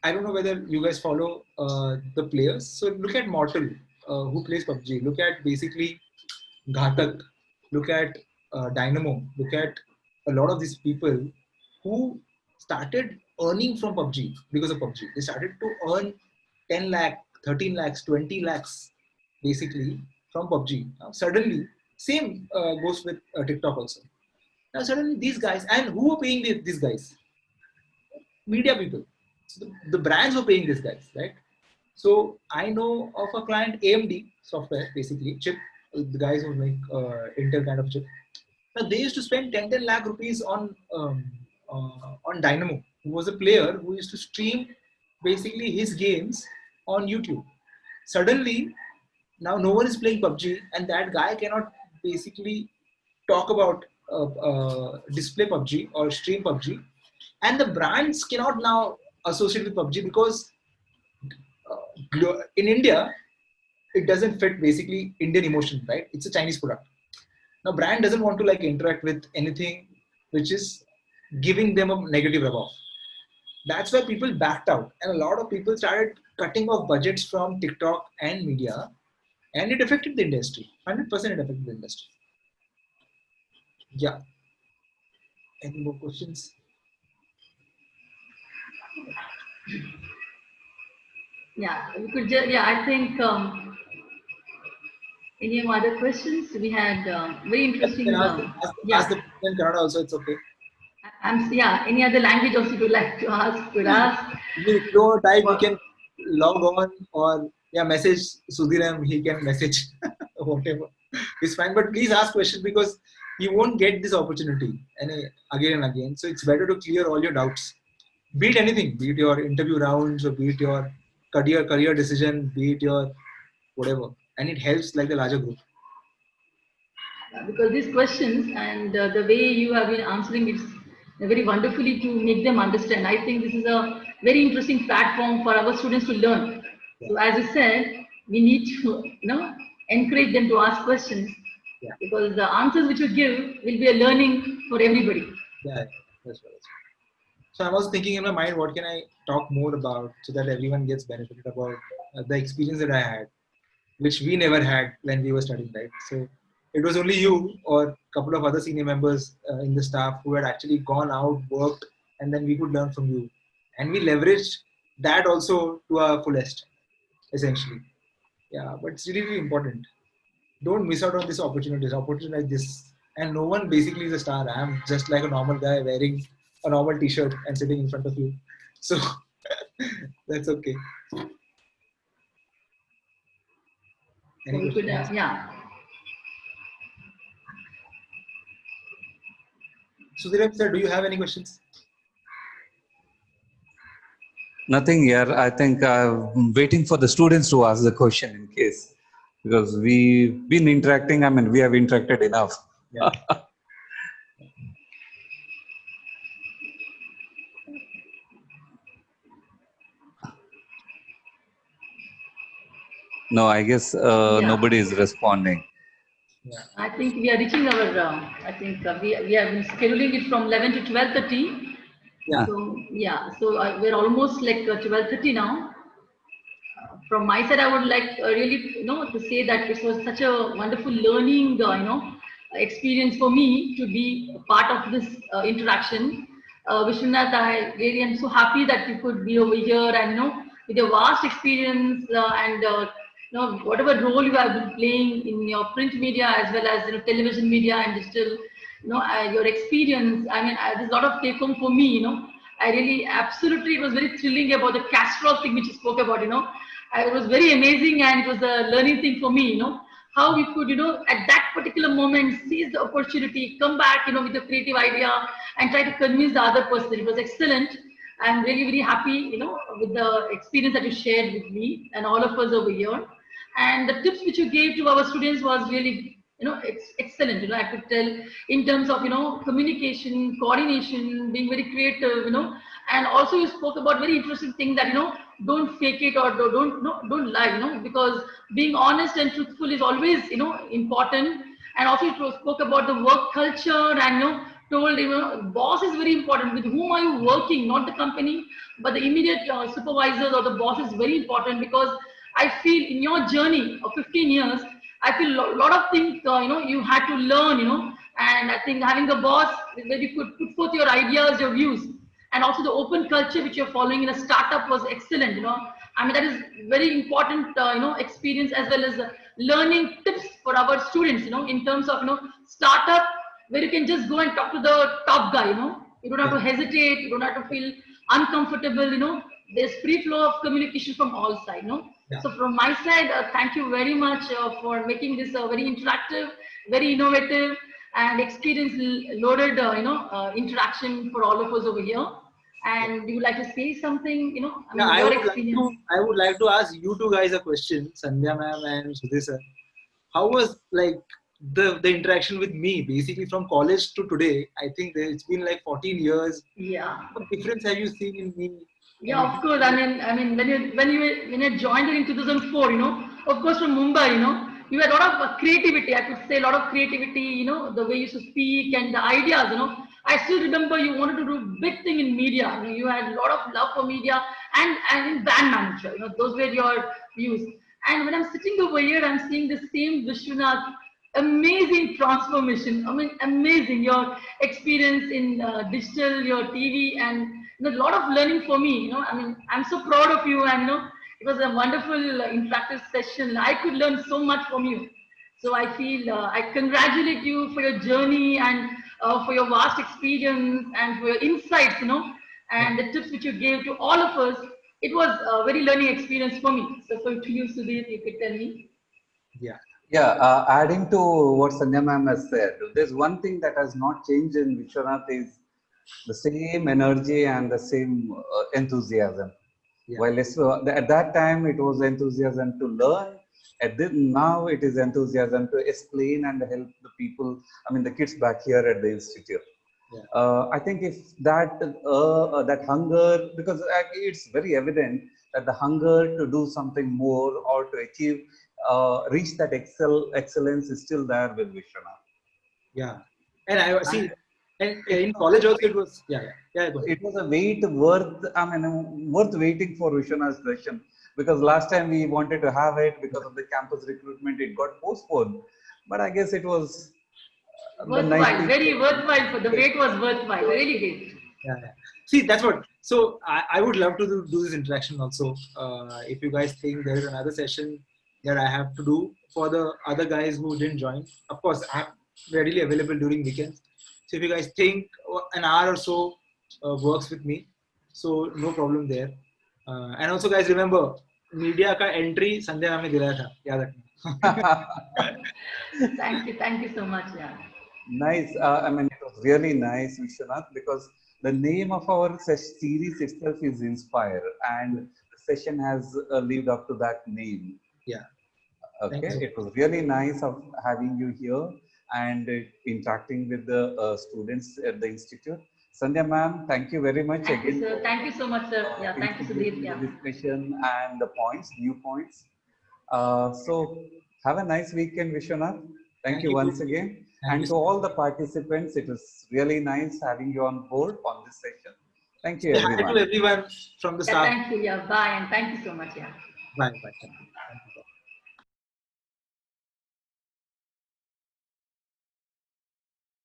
I don't know whether you guys follow the players. So look at Mortal, who plays PUBG. Look at basically Ghatak. Look at Dynamo. Look at a lot of these people who started earning from PUBG because of PUBG. They started to earn 10 lakh, 13 lakhs, 20 lakhs basically from PUBG. Now suddenly, same goes with TikTok also. Now suddenly these guys, and who are paying these guys? Media people. So the brands were paying these guys, right? So I know of a client, AMD software, basically, chip, the guys who make Intel kind of chip. Now they used to spend 10 lakh rupees on Dynamo, who was a player who used to stream basically his games on YouTube. Suddenly, now no one is playing PUBG, and that guy cannot basically talk about display PUBG or stream PUBG, and the brands cannot now associate with PUBG because in India it doesn't fit basically Indian emotion, right? It's a Chinese product. Now brand doesn't want to like interact with anything which is giving them a negative rub-off. That's why people backed out, and a lot of people started cutting off budgets from TikTok and media, and it affected the industry. 100% it affected the industry. Yeah. Any more questions? Yeah, we could just, yeah, I think any other questions? We had very interesting. Ask the question in Kannada also, it's okay. Yeah, any other language also you would like to ask, could ask. If you don't type, you can log on or message Sudhir, he can message whatever. It's fine, but please ask questions because you won't get this opportunity again and again. So it's better to clear all your doubts. Be it anything, be it your interview rounds or be it your career decision, be it your whatever. And it helps like the larger group. Because these questions and the way you have been answering it very wonderfully to make them understand. I think this is a very interesting platform for our students to learn. Yeah. So as you said, we need to encourage them to ask questions because the answers which you give will be a learning for everybody. Yeah, that's right. So I was thinking in my mind, what can I talk more about so that everyone gets benefited about the experience that I had, which we never had when we were studying, right? So it was only you or a couple of other senior members in the staff who had actually gone out, worked, and then we could learn from you. And we leveraged that also to our fullest, essentially. Yeah, but it's really, really important. Don't miss out on this opportunity like this. And no one basically is a star. I'm just like a normal guy wearing a normal t-shirt and sitting in front of you. So that's okay. Yeah. Sudhir sir, do you have any questions? Nothing here. I think I'm waiting for the students to ask the question in case, because we've been interacting. I mean, we have interacted enough. Yeah. No, I guess Yeah. nobody is responding. Yeah. I think we are reaching our. I think we have been scheduling it from 11 to 12:30. Yeah. So yeah, so we're almost like 12:30 now. From my side, I would like really, to say that this was such a wonderful learning, experience for me to be a part of this interaction. Vishwanath, I really am so happy that you could be over here and, with your vast experience and, whatever role you have been playing in your print media as well as, television media and digital, your experience. I mean, there's a lot of take home for me, I really absolutely, it was very thrilling about the Castrol thing which you spoke about, it was very amazing and it was a learning thing for me, how we could, at that particular moment seize the opportunity, come back, with a creative idea and try to convince the other person. It was excellent. I'm really, very happy, with the experience that you shared with me and all of us over here. And the tips which you gave to our students was really, excellent. I could tell in terms of, communication, coordination, being very creative, and also you spoke about very interesting thing that, don't fake it or don't lie, because being honest and truthful is always, important. And also you spoke about the work culture and, told, boss is very important. With whom are you working? Not the company, but the immediate supervisors or the boss is very important, because I feel in your journey of 15 years, I feel a lot of things, you had to learn, and I think having a boss where you could put forth your ideas, your views, and also the open culture which you're following in a startup was excellent. I mean, that is very important, experience as well as learning tips for our students, in terms of, startup where you can just go and talk to the top guy, you don't have to hesitate, you don't have to feel uncomfortable, there's free flow of communication from all sides, Yeah. So from my side, thank you very much for making this very interactive, very innovative and experience loaded, interaction for all of us over here. And you would like to say something, I mean, Yeah, your experience. I would like to ask you two guys a question, Sandhya ma'am and Sudhir sir. How was like the interaction with me, basically from college to today? I think it's been like 14 years. Yeah. What difference have you seen in me? Yeah, of course. I mean, when you joined in 2004, of course from Mumbai, you had a lot of creativity. I could say a lot of creativity. The way you used to speak and the ideas. I still remember you wanted to do big thing in media. You had a lot of love for media and in band manager. Those were your views. And when I'm sitting over here, I'm seeing the same Vishwanath, amazing transformation. I mean, amazing your experience in digital, your TV, and a lot of learning for me. I mean, I'm so proud of you, and it was a wonderful interactive session. I could learn so much from you. So I feel I congratulate you for your journey and for your vast experience and for your insights, and the tips which you gave to all of us. It was a very learning experience for me. So for to you, Sudhir, you could tell me. Yeah. Yeah, adding to what Sandhya ma'am has said, there's one thing that has not changed in Vishwanath is the same energy and the same enthusiasm. Yeah. While at that time it was enthusiasm to learn, now it is enthusiasm to explain and help the people, I mean the kids back here at the institute. Yeah. I think if that hunger, because it's very evident that the hunger to do something more or to achieve, reach that excellence is still there with Vishwanath. Yeah. And I see, and in college also it was, yeah. Go ahead. It was a wait worth waiting for Vishwanath's session, because last time we wanted to have it because of the campus recruitment, it got postponed. But I guess it was the nice Worthwhile, thing. very worthwhile. For the wait was worthwhile. Really did. Yeah. See, that's what. So I would love to do this interaction also. If you guys think there is another session that I have to do for the other guys who didn't join, of course I'm readily available during weekends. So if you guys think an hour or so works with me, so no problem there. And also, guys, remember media ka entry Sandhya ma'am ne dilaya tha. Yaad rakhna. Thank you so much. Yeah. Nice. It was really nice, Vishwanath, because the name of our series itself is Inspire, and the session has lived up to that name. Yeah. Okay, it was really nice of having you here and interacting with the students at the institute. Sandhya ma'am, thank you very much Thank again. you, sir. Thank you so much, sir. Yeah, thank you, Sudhir. Yeah. The discussion and the points, new points. So have a nice weekend, Vishwanath. Thank you once again. Thank And you to all the participants, it was really nice having you on board on this session. Thank you, Hi to everyone. everyone from the Yeah, staff. thank you. Yeah, bye, and thank you so much. Yeah. Bye. Bye. Thank you.